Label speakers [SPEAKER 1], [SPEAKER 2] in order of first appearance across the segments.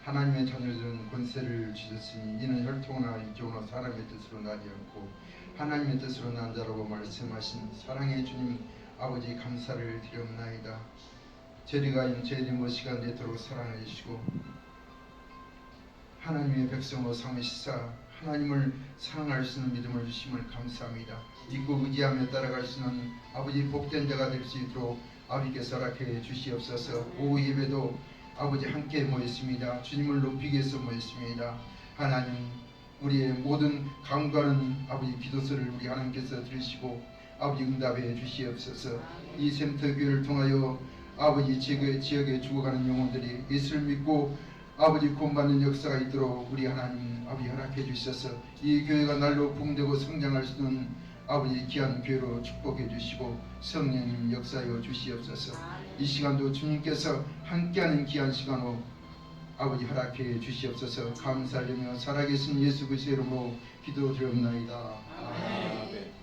[SPEAKER 1] 하나님의 자녀들은 권세를 주셨으니 이는 혈통이나 인종이나 사람의 뜻으로 나지 않고 하나님의 뜻으로 난 자라고 말씀하신 사랑의 주님 아버지 감사를 드리옵나이다. 저리가 저희들 시간 되도록 사랑해 주시고 하나님의 백성으로 삼으시사 하나님을 사랑할 수 있는 믿음을 주심을 감사합니다. 믿고 의지하며 따라갈 수 있는 아버지 복된 자가 될 수 있도록 아버지께서 허락해 주시옵소서. 오후 예배도 아버지 함께 모였습니다. 주님을 높이기 위해서 모였습니다. 하나님 우리의 모든 간구하는 아버지 기도서를 우리 하나님께서 들으시고 아버지 응답해 주시옵소서. 이 샘터 교회를 통하여 아버지 지역에 죽어가는 영혼들이 예수를 믿고 아버지 구원받는 역사가 있도록 우리 하나님 아버지 허락해 주셔서 이 교회가 날로 부흥되고 성장할 수 있는 아버지 귀한 교회로 축복해 주시고 성령님 역사하여 주시옵소서. 이 시간도 주님께서 함께하는 귀한 시간으로 아버지 허락해 주시옵소서. 감사드리며 살아계신 예수 그리스도의 이름으로 기도드리옵나이다. 아멘.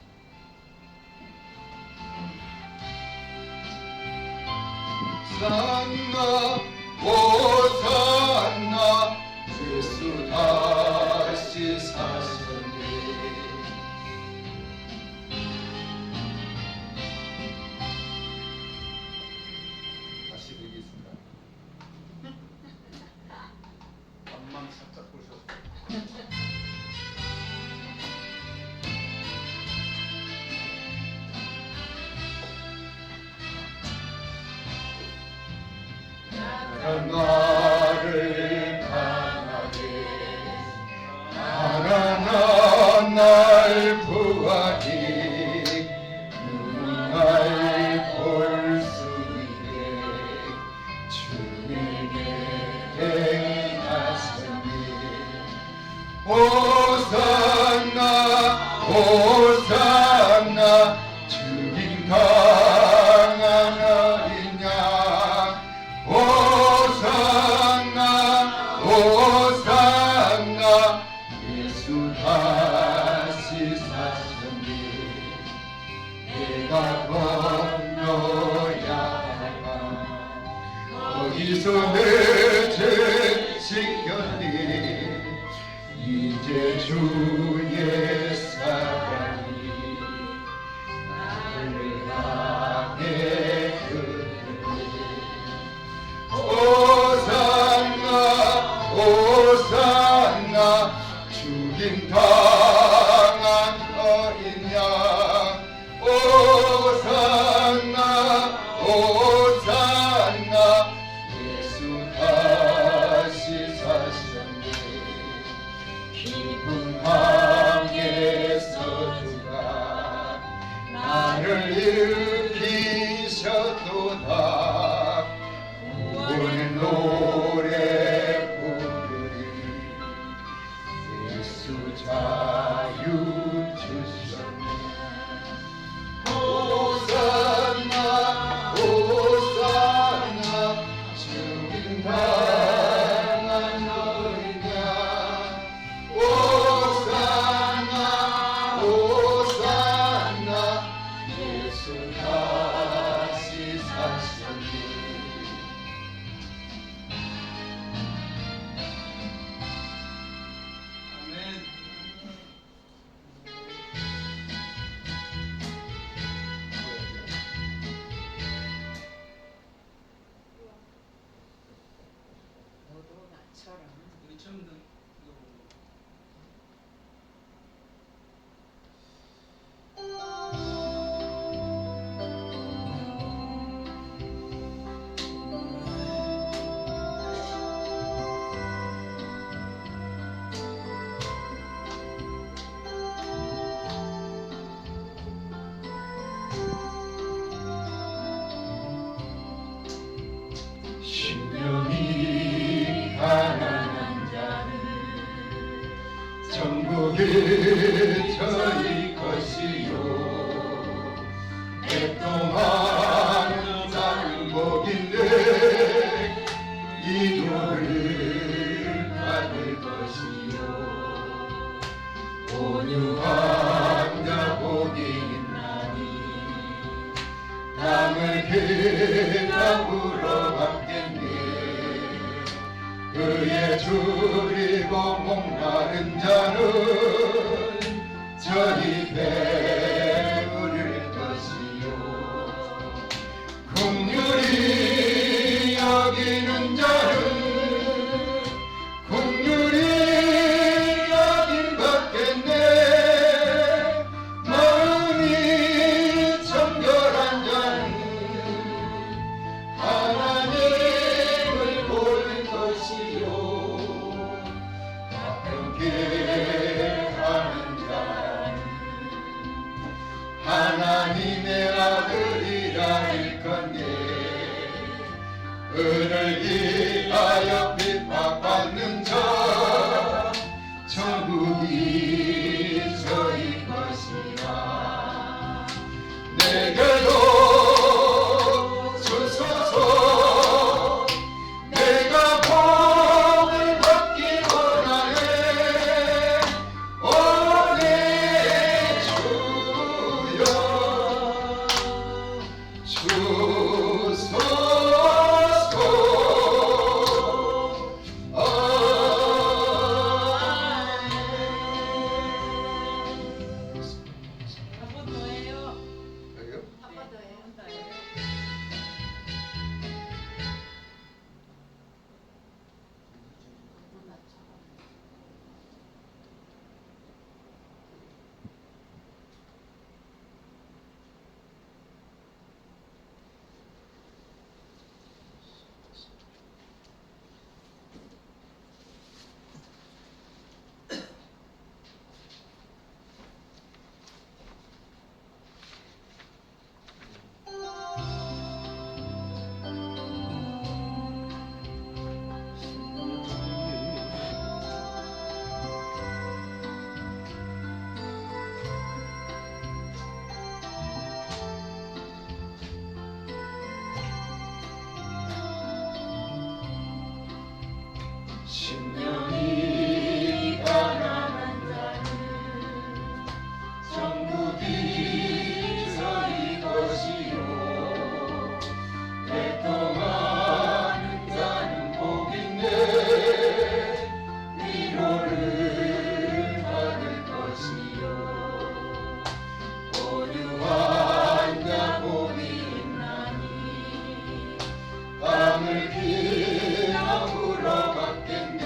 [SPEAKER 2] 산나 호산나 예수 다시 사셨네.
[SPEAKER 1] 다시 드리겠습니다.
[SPEAKER 2] 앞만 살짝 보셔. 나를 강하게 하나나 날 구하니 날 볼 수 있게 주님의 행하시니 호산나 호산나 주님 강한 어린 양 호산나 호산나 예수 다시 사셨니. 내가 건너야 할까 거기서 내 죄 씻겼니. 이제 주의 사랑이 나를 향해 흐르네. 호산나 호산나 죽임 당한 어린 양 호산나 호산나 예수 다시 사셨네. 기쁜 밤에서 주가 나를 일으키셨도다. 구원의 노래 부르리. 예수 자유 주셨네. 호산나 호산나 죽임 당한 어린 양 호산나 호산나 예수 다시 사셨네.
[SPEAKER 3] 너도 나처럼
[SPEAKER 2] 신령이 가난한 자는 천국이 저희 것이요. 내 동안 나는 복인데 이 도를 받을 것이요. 온유한 자 복이 있나니 땅을 개나무로 받겠네. 그의 줄이고 목마른 자는 저희 배부를 것이요 긍휼히 여기는 자는 긍휼히 여김 받겠네 마음이 정결한 자는 하나님을 볼 것이요 가볍게 하는 자는 하나님의 아들이라 일컫네 은을 위하여 핍박받는 자 천국이 저희 것이라 내게도 주소서 내가 복을 받기 원하네 오네 주여 주소서
[SPEAKER 3] 한번 더 해요.
[SPEAKER 1] 그래요?
[SPEAKER 3] 한 번 더 해요.
[SPEAKER 2] 신령이 가난한 자는 천국이 저희 것이요 애통하는 자는 복있네 위로를 받을 것이요 온유한 자 복이 있나니 땅을 기나 물어받겠네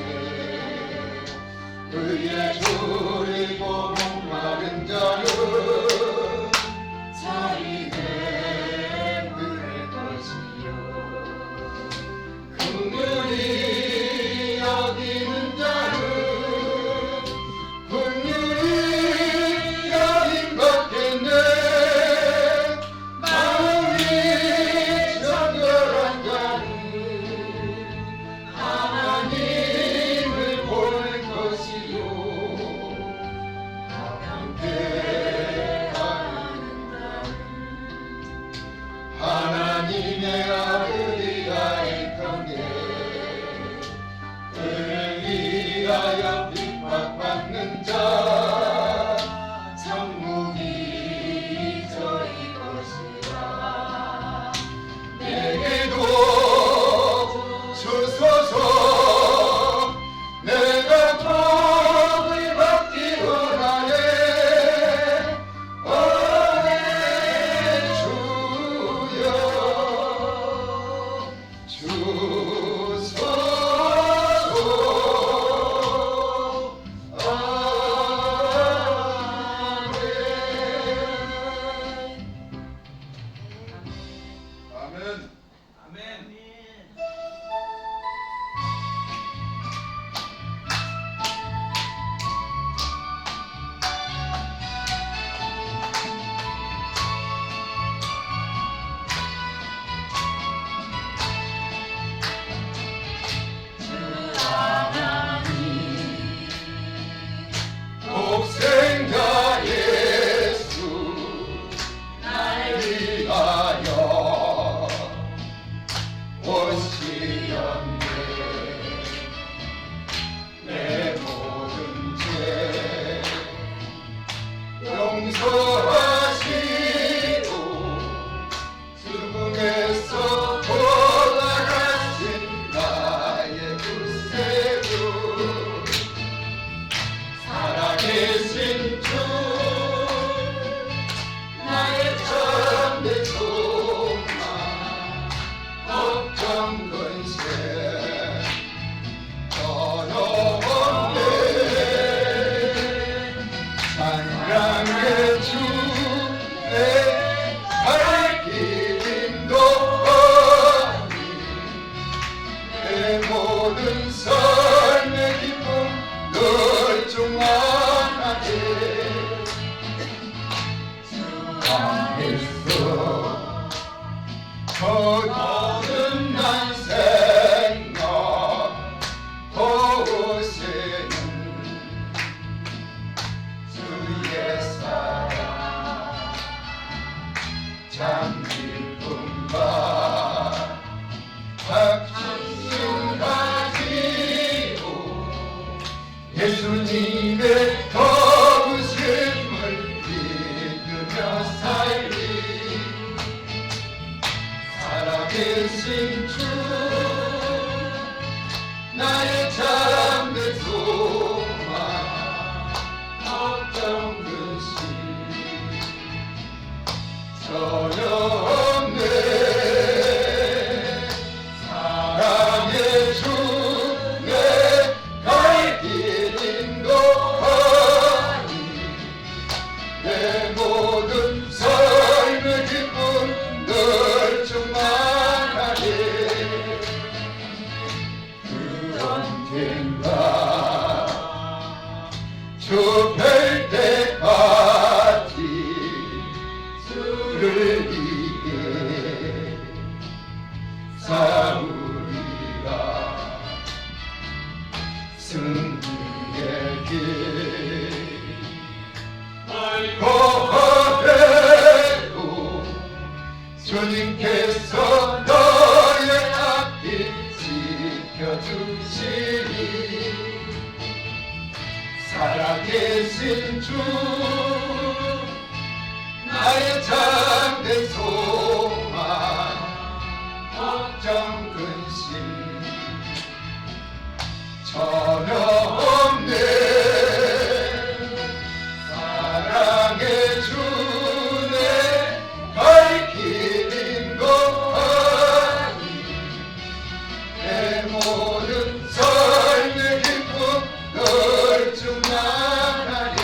[SPEAKER 2] 곳에는 주의 사랑 잠길뿐만 확신 가지고 예수님의 거부심을 믿으며 살리 살아계신 주 나의 참된 소망 걱정 근심 전혀 없네 사랑의 주 내 갈 길인 거하니 내 모든 삶의 기쁨 늘 충만하게 그 언젠가 주 뵐 때까지 주를 위해 싸우리라 승리의 길 거하래도 주님께서 너의 앞길 지켜주시리 살아계신 주 나의 참된 소망 걱정 근심 전혀 없네 사랑의 주 내 갈 길인 거하니 내 모든 삶의 기쁨 늘 충만하게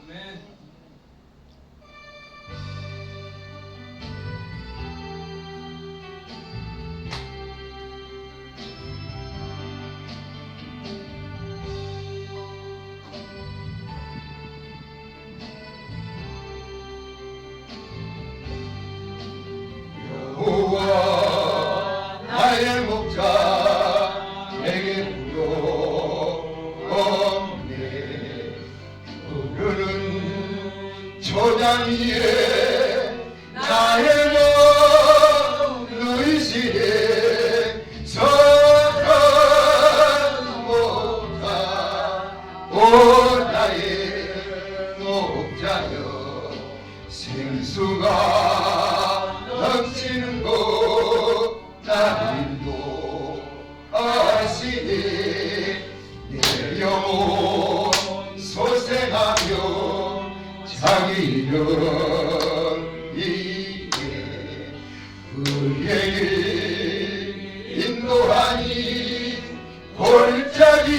[SPEAKER 3] 아멘.
[SPEAKER 2] 여호와 나의 목자 내게 부요없네 부르는 초장 위에 나의 몸 의지에 선한 목자 오 나의 목자여 생수가 넘치는 곳 나를 인도하시니 내 영혼 소생하며 자기 이름 위에 그의 길 인도하니 골짜기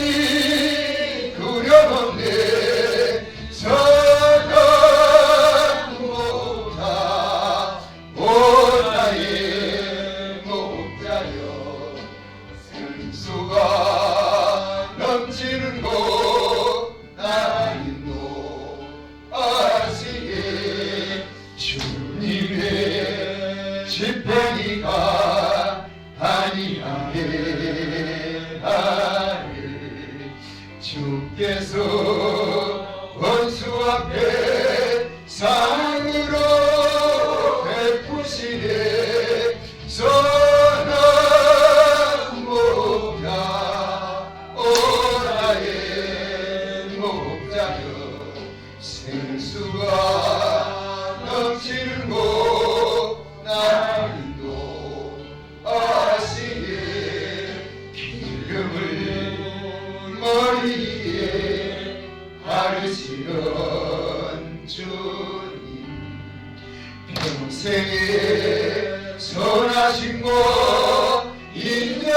[SPEAKER 2] 두려움네 선한 목자 오 나의 목자여 생수가 넘치는 곳 나를 인도하시니 주님의 집행이가 아니하게 나를 주께서 원수 앞에 상으로 베푸시네 선한 목자 오 나의 목자여 생수가 넘치는 곳 나를 인도하시네 기름을 머리에 바르시는 주님 평생에 선하신 것 인연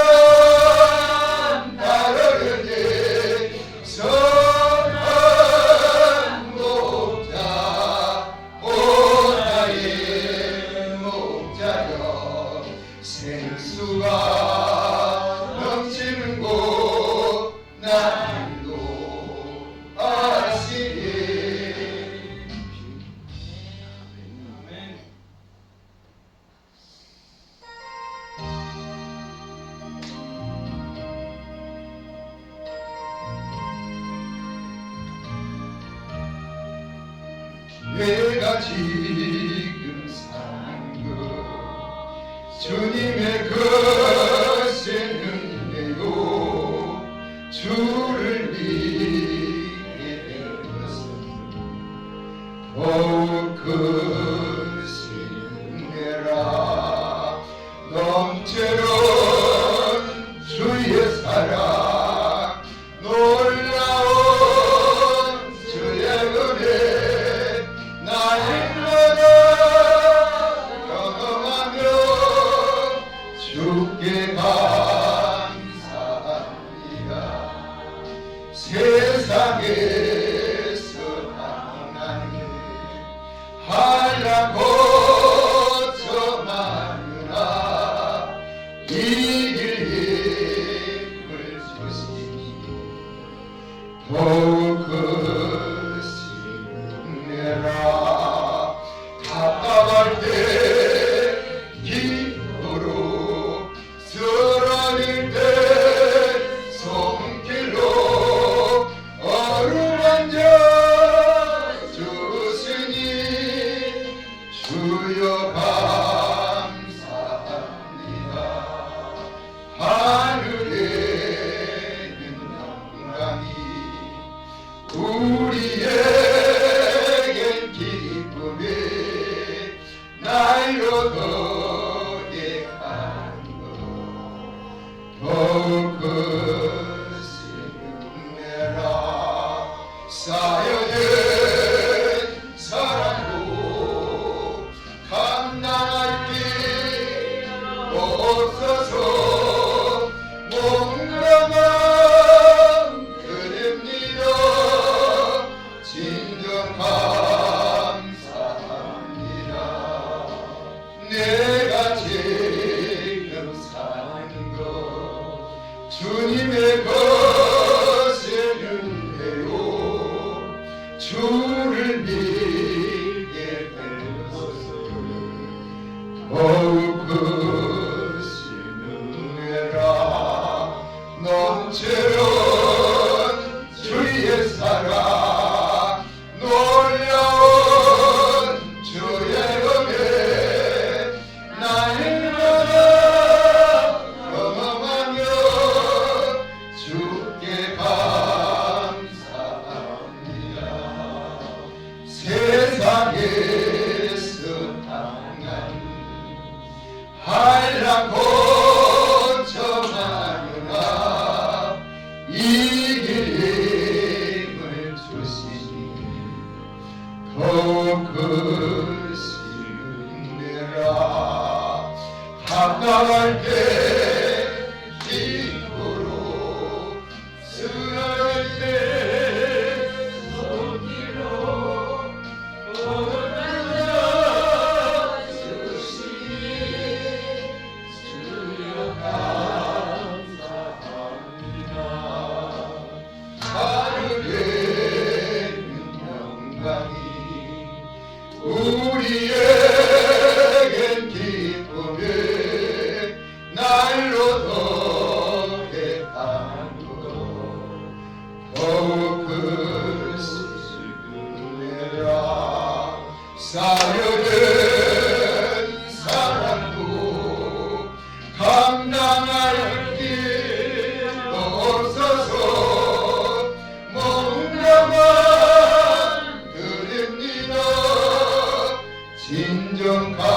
[SPEAKER 2] 따르네 선한 목자 오 나의 목자여 생수가 넘치는 곳 나를 인도하시니 내가 지금 사는 것 주님의 것에 는데요 주를 믿게 되었으니 더욱 크신 은혜라 넘치는 주의 사랑 놀라운 주의 은혜 날마다 경험하며 주께 감사합니다. 세상에서 당하는 한량 거쳐마느라 이길 힘을 주시니 더욱 크신 은혜라 답답할 때 기도로 쓰러질 때 손길로 어루만져 주시니 주여 감사합니다. 하늘에는 영광이 우리에겐 기쁨이 날로 더해가는 것 더욱 크신 은혜라 쌓여진 사랑도 감당할 길 없어서 몸가만 드립니다. 진정 감사합니다. 내가 지금 사는 것 주님의 것에 은혜요 주를 믿게 되었으니 더욱 크신 은혜라 넘치는 주의 사랑 놀라운 주의 은혜 날마다 경험하며 주께 감사합니다. 세상에서 당한 한량 거쳐마느라 이길 힘을 주시니 더욱 크신 은혜라 답답할 때 기도로 쓰러질 때 손길로 어루만져 주시니 주여 감사합니다. 하늘에는 영광이 우리에겐 기쁨이 날로 더해가는 것 더욱 크신 은혜라 쌓여진 사랑도 감당할 길 없어서 몸가만 드립니다. 진정 감사합니다.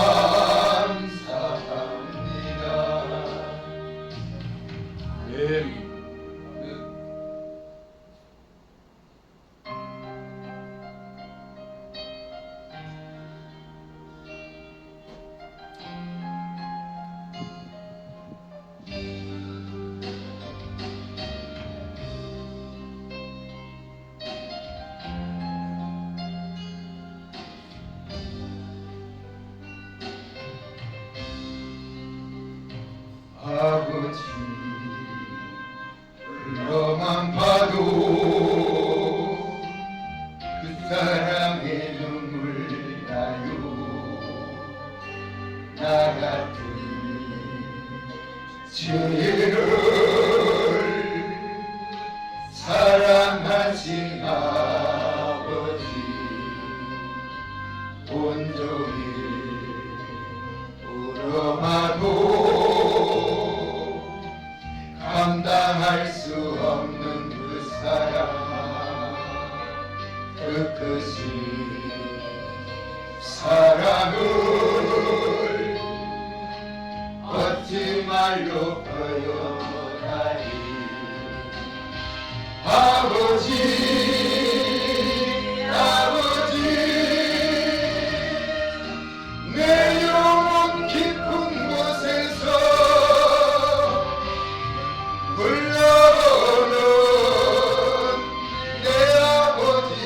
[SPEAKER 2] 아버지 너만 봐도 그 사랑의 눈물 나요. 나 같은 죄를 사랑하신 아버지 온종일 울어봐도 감당할 수 없는 그 사랑 그 끝이 사랑을 어찌 말로 표현하리 아버지 아버지 내 영혼 깊은 곳에서 불러오는 내 아버지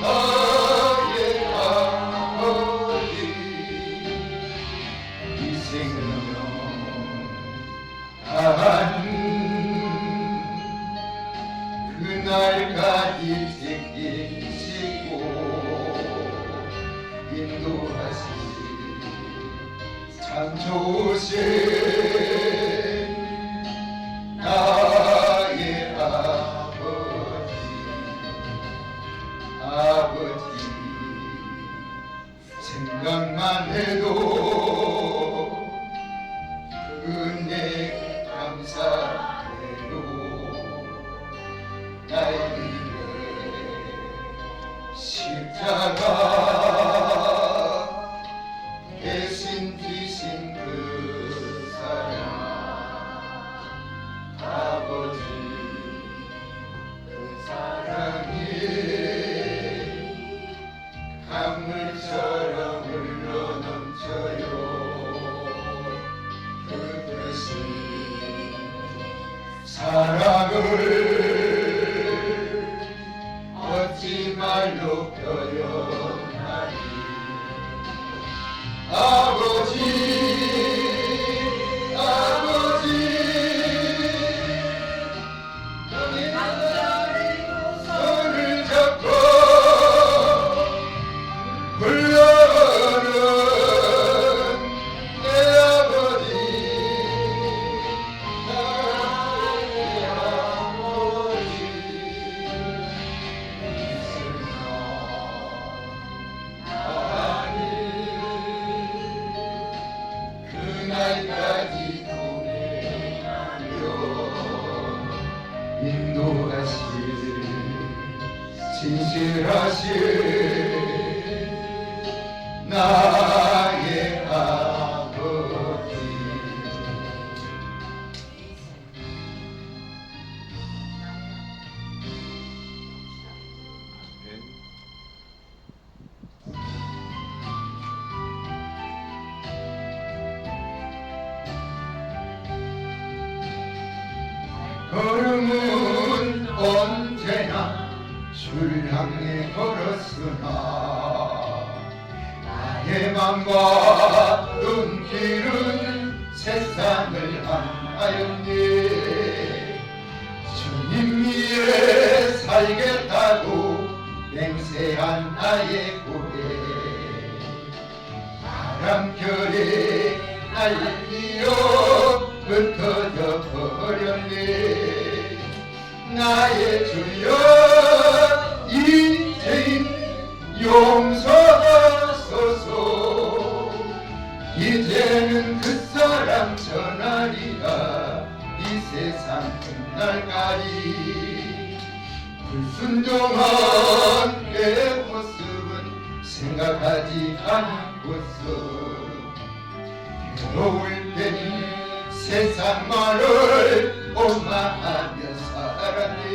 [SPEAKER 2] 나의 아버지 이 생명 한 그날까지 지키시고 인도하시 참 좋으신 나의 아버지 아버지 생각만 해도 은혜 감사해요 나의 인생 십자가 대신 지신 그 사랑 아버지 그 사랑이 강물처럼 흘러넘쳐요 그것이 사랑을 어찌 말로 표현하리 아버지 아버지 손을 잡고 불러오는 내 아버지 나의 아버지 그날까지 동행하며 인도하실 진실하신 나의 아버지 걸음은 언제나 줄 향해 걸었으나 나의 맘과 눈길은 세상을 향하였네 주님 위에 살겠다고 맹세한 나의 고백 바람결에 날리어 흩어져 버렸네 나의 주여 인생 용서하소서 이제는 그 사랑 전하리라 이 세상 끝날까지 불순종한 내 모습은 생각하지 않고서 괴로울 때는 세상만을 원망하며 살았네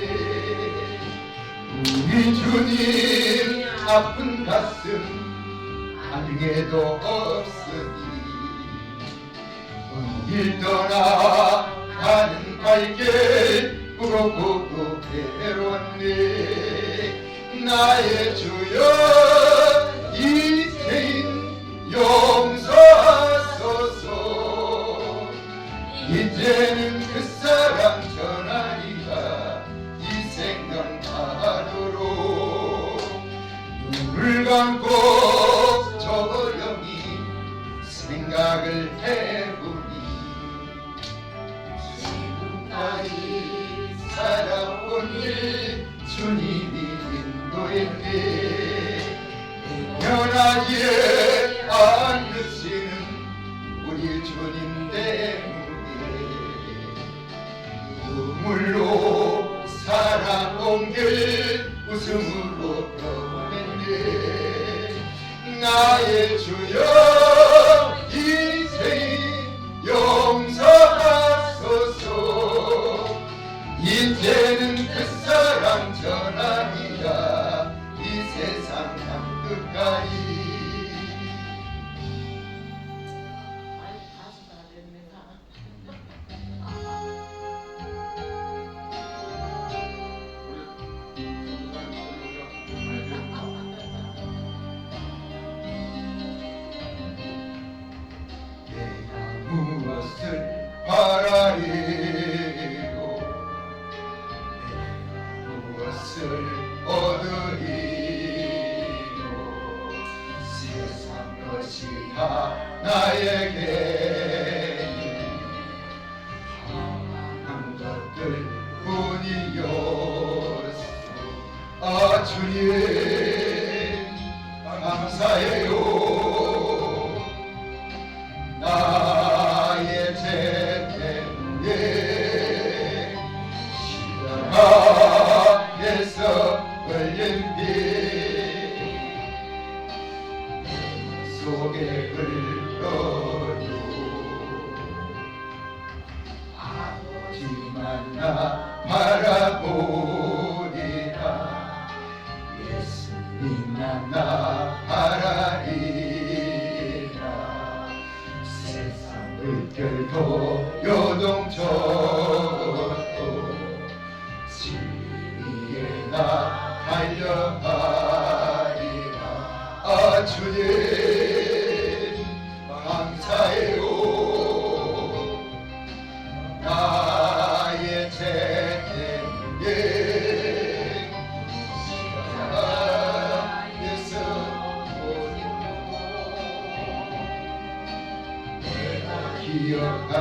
[SPEAKER 2] 우리 주님 아픈 가슴 알게도 없으니 어느 길 떠나가는 갈길 부럽고 괴로웠네 나의 주여 이제는 용서하소서 이제는 그 사랑 전하리라 이 생명하도록 눈을 감고 조용히 생각을 해보니 지금까지 살아온 일 주님이 인도했네 나의 주여 이 죄인 용서하소서. 이제는 그 사랑 전하리라 이 세상 땅끝까지. 무엇을 바라리요 무엇을 얻으리요. 세상 것이 다 나에게 한 것들 뿐이었소. 아 주님 감사해요. 나의 죄 때문에 십자가에서 흘린 피 속에 흘러도 아버지만 나 바라보리라. 예수님만 나 바라리라. 세상 물결도 요동쳐도 진리에 나 달려가리라. 아 주님 감사해요. 나의 죄 때문에 십자가에서 기억합니다.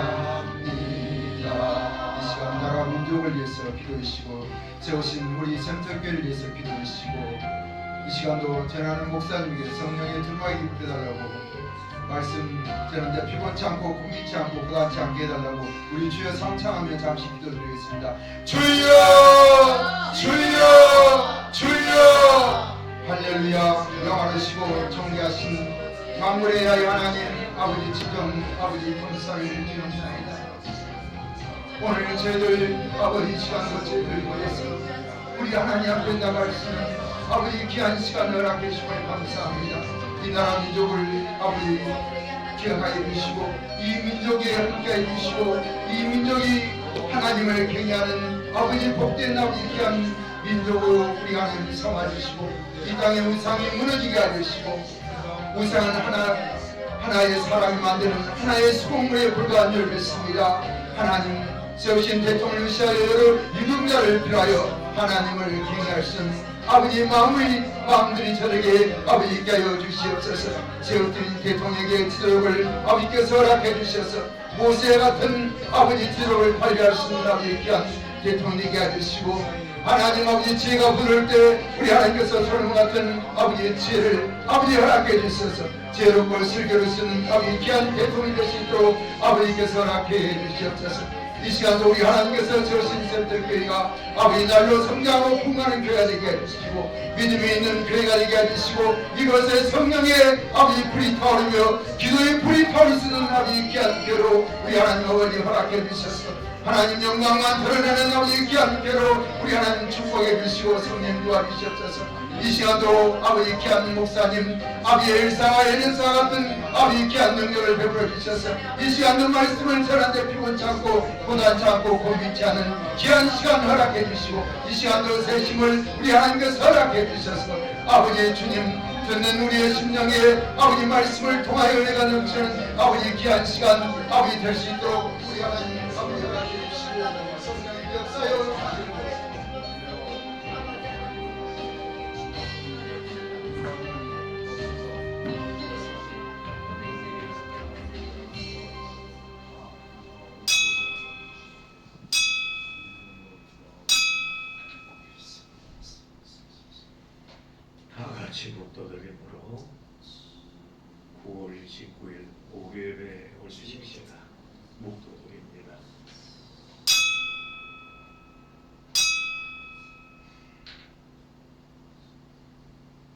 [SPEAKER 2] 이 시간 나라 민족을 위해서 기도하시고 세우신 우리 semter교회를 위해서 기도하시고 이 시간도 전하는 목사님에게 성령의 들막이 입혀달라고 말씀 전하는데 피곤치 않고 굶기지 않고 부담치 않게 해달라고 우리 주여 상창하며 잠시 기도드리겠습니다. 주여 주여 주여 할렐루야. 영화로시고 존귀하신 만물의 하나님 하나님 아버지 지정 아버지 감사를 드립니다. 오늘 저희들 아버지 시간도 저희들 위해서 우리 하나님 앞에 나갈 수 있는 아버지 귀한 시간을 허락해 주시면 감사합니다. 이 나라 민족을 아버지 기억하여 주시고 이 민족에 함께해 주시고 이 민족이 하나님을 경외하는 아버지 복된 아버지 귀한 민족으로 우리 하나님 삼아주시고 이 땅의 우상이 무너지게 해주시고 우상은 하나의 사람이 만드는 하나의 수공물에 불과한 줄 믿습니다. 하나님 세우신 대통령 시하여 여러 유능자를 필요하여 하나님을 경외할 수 있는 아버지 마음들이 저에게 아버지 있게 하여 주시옵소서. 세우신 대통령에게 지도력을 아버지께서 허락해 주셔서 모세 같은 아버지 지도력을 발휘할 수 있는 아버지 귀한 대통령에게 해주시고 하나님 아버지 지혜가 부를 때 우리 하나님께서 소름 같은 아버지의 지혜를 아버지 허락해 주셔서 지혜롭고 슬기로 쓰는 아버지 귀한 대통령이 될 수 있도록 아버지께서 허락해 주시옵소서. 이 시간도 우리 하나님께서 저신 semter교회가 아버지 날로 성장하고 풍성한 교회가 되게 해주시고 믿음이 있는 교회가 되게 해주시고 이것에 성령의 아버지 불이 타오르며 기도의 불이 타오를 수 있는 아버지 귀한 교회로 우리 하나님 아버지 허락해 주셔서 하나님 영광만 드러내는 아버지 귀한 교회로 우리 하나님 축복해 주시고 성령 도와주시옵소서. 이 시간도 아버지 귀한 목사님 아버지 엘사와 엘리사 같은 아버지 귀한 능력을 베풀어 주셔서 이 시간도 말씀을 전하는데 피곤치 않고 고난치 않고 고민치 않은 귀한 시간 허락해 주시고 이 시간도 새심을 우리 하나님께서 허락해 주셔서 아버지 주님 듣는 우리의 심령에 아버지 말씀을 통하여 은혜가 넘치는 아버지 귀한 시간 아버지 될 수 있도록 우리 하나님 아버지 허락해 주시고 성령의 역사여
[SPEAKER 3] 다같이 목도드림으로 9월 29일 목요일에 올리십시다. 목도드립니다.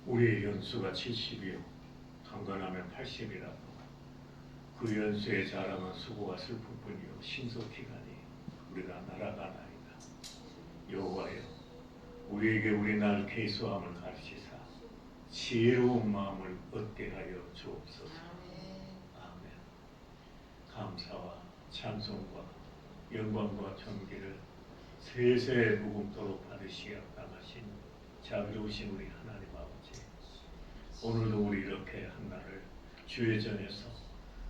[SPEAKER 3] 우리의 연수가 70이요 강건하면 80이라고. 그 연수의 자랑은 수고와 슬픔뿐이요 신속히가니 우리가 날아가나이다. 여호와여, 우리에게 우리 날 계수함을 가르치사 지혜로운 마음을 얻게 하여 주옵소서. 아멘. 감사와 찬송과 영광과 존귀를 세세 무궁토록 받으시기 합당하신 자비로우신 우리 하나님 아버지, 오늘도 우리 이렇게 한 날을 주의 전에서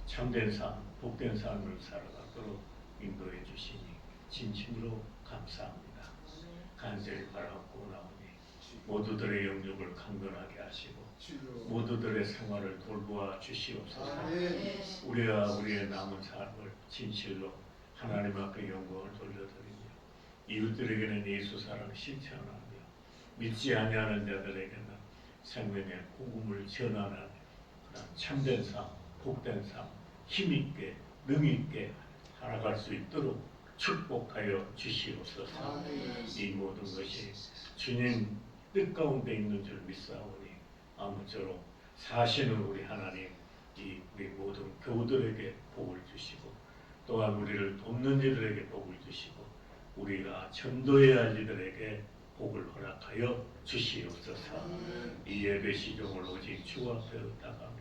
[SPEAKER 3] 참된 삶, 복된 삶을 살아가도록 인도해 주시니 진심으로 감사합니다. 간절히 바라고 나오니 모두들의 영역을 강건하게 하시고 모두들의 생활을 돌보아 주시옵소서. 우리와 우리의 남은 삶을 진실로 하나님 앞에 영광을 돌려드리며 이웃들에게는 예수 사랑 실천하며 믿지 아니하는 자들에게는 생명의 복음을 전하는 그런 참된 삶, 복된 삶, 힘있게 능있게 살아갈 수 있도록 축복하여 주시옵소서. 이 모든 것이 주님 뜻 가운데 있는 줄 믿사오니 아무쪼록 사시는 우리 하나님, 이 우리 모든 교우들에게 복을 주시고 또한 우리를 돕는 이들에게 복을 주시고 우리가 전도해야 할 이들에게 복을 허락하여 주시옵소서. 이 예배 시종을 오직 주 앞에 의탁하며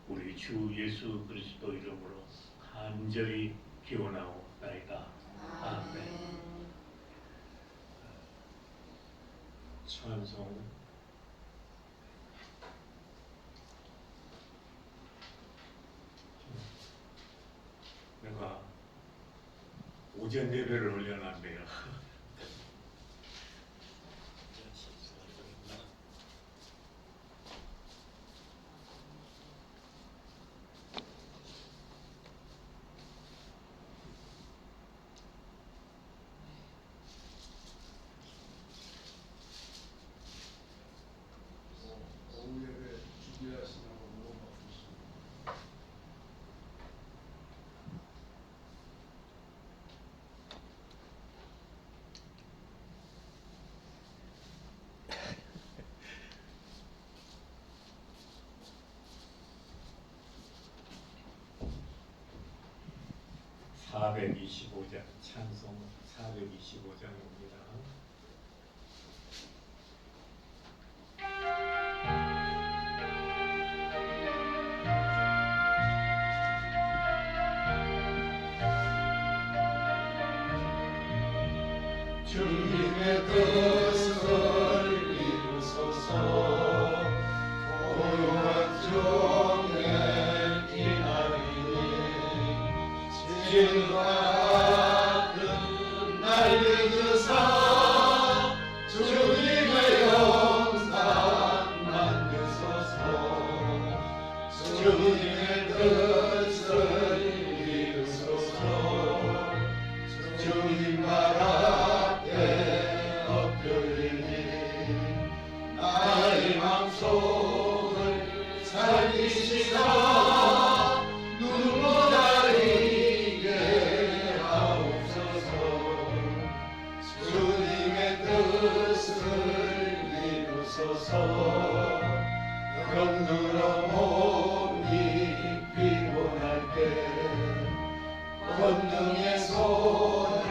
[SPEAKER 3] 우리 주 예수 그리스도 이름으로 간절히 기원하옵나이다. 아멘. 찬송 내가 오전 예배를 올려놨네요.
[SPEAKER 2] 오후 예배 준비하시느라고 너무 바쁘십니다.
[SPEAKER 3] (425장) 찬송 425장입니다.
[SPEAKER 2] 주님의 뜻을 이루소서. 고요한 종의 기나리니 진과 같은 날 믿으사 주님의 영상 만드소서. 주님의 뜻을 이루소서. 주님 말 앞에 엎드리니 나의 맘속을 살리시사 눈물 가리게 하옵소서. 주님의 뜻을 이루소서. 병들어 몸이 피곤할 때 권능의 손을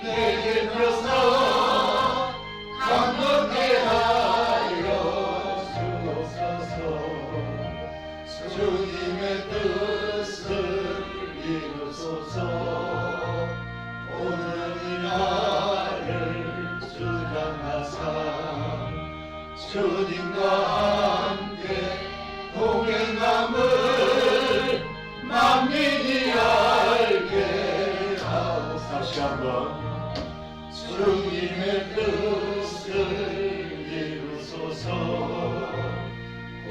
[SPEAKER 2] 내게 펴서 강건케 하여 주옵소서. 주님의 뜻을 이루소서. 오늘 이 날을 주장하사 주님과 함께 동행함을 만민이 알게 하옵소서.
[SPEAKER 3] 다시 한번
[SPEAKER 2] 주님의 뜻을 이루소서.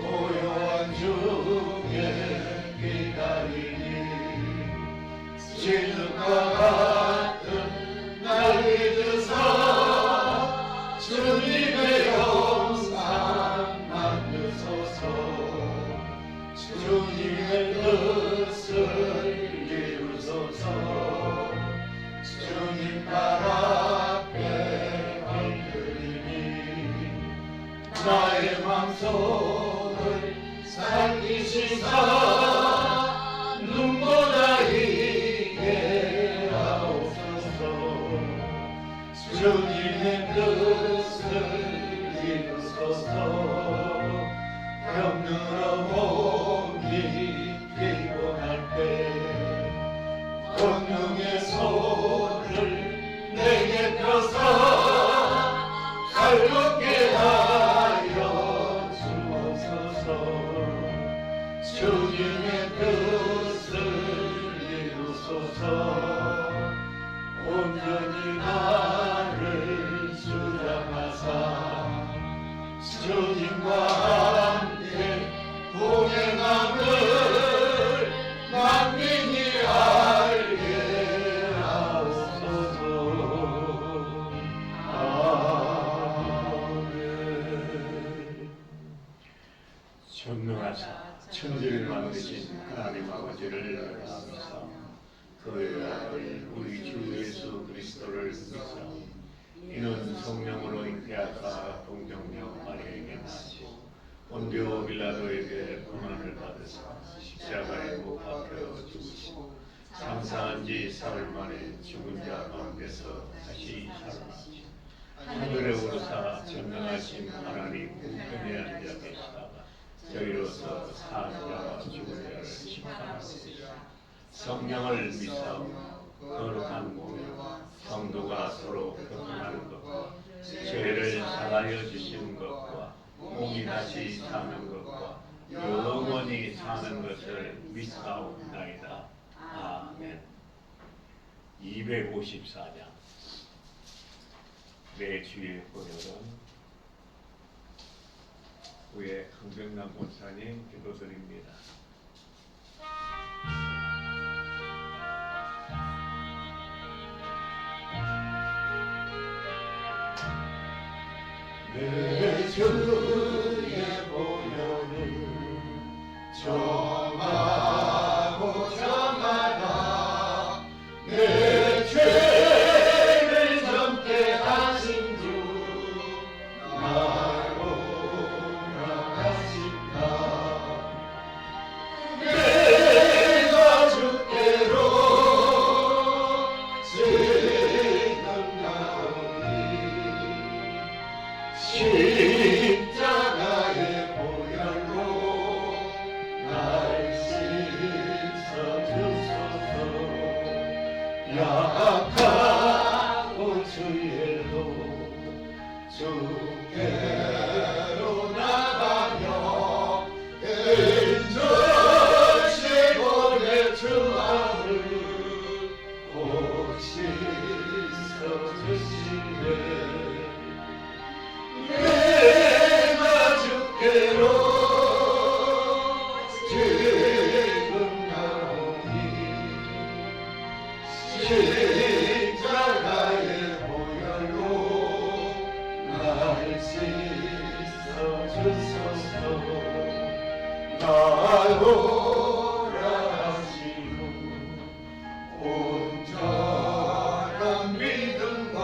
[SPEAKER 2] 고요한 중에 기다리니 진흙과 같은 날 믿으사 주님의 영상 만드소서. 주님의 뜻을 이루소서. 주님 발 앞에 엎드리니 나의 맘속을 살리소서.
[SPEAKER 3] 눈으로 몸이 피곤할 때 권능의 손을 내게 펴서 갈겁게 하여 주옵소서. 주님의 뜻을 이루소서. 온전히 나를 주장하사 주님과 함께 동행함을 만민이 알게 하옵소서. 아멘. 전능하사 천지를 만드신 하나님 아버지를 감사, 그의 아들 우리 주 예수 그리스도를 믿사오니 이는 성령으로 잉태하사 동정녀 마리아에게 나시고 본디오 빌라도에게 고난을 받으사 십자가에 못 박혀 죽으시고 장사한 지 사흘 만에 죽은 자 가운데서 다시 살아나시고 하늘에 오르사 전능하신 하나님 우편에 앉아 계시다가 저희로서 사한 자와 죽은 자를 심판하시리라. 성령을 믿사오니 거룩한 공예와 성도가 서로 교통하는 것과 죄를 사하여 주시는 것과 몸이 다시 사는 것과 영원히 사는 것을 믿사옵나이다. 아멘. 254장 내 주의 번역은 후에 강병남 목사님 기도드립니다. 내 주의 보혈을 정하고 정하라. 내 죄를 젊게 하신 주 나로 나가신다. 내가 주께로 지금 나오니 십자가의 보혈로 날 씻어주소서. 약하고 주의로 주께로 나가며 인정시고 내 주함을 꼭 씻어주시네. 내가 주께로 지금 나오니 십자가의 보혈로 날 씻어주소서. 나오라 하시고 온전한 믿음과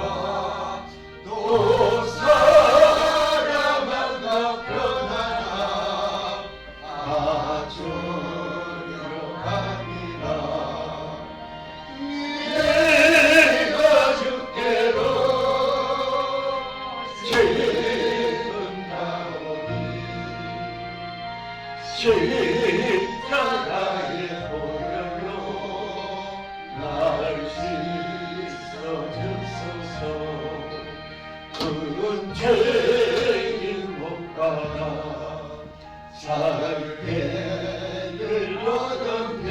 [SPEAKER 3] 또 사랑과 편안함 아주려합니다. 내가 주께로 지금 나오니 십자가의 보혈로 날 씻어주소서. 큰 죄인 못 받아 살게를 얻었네.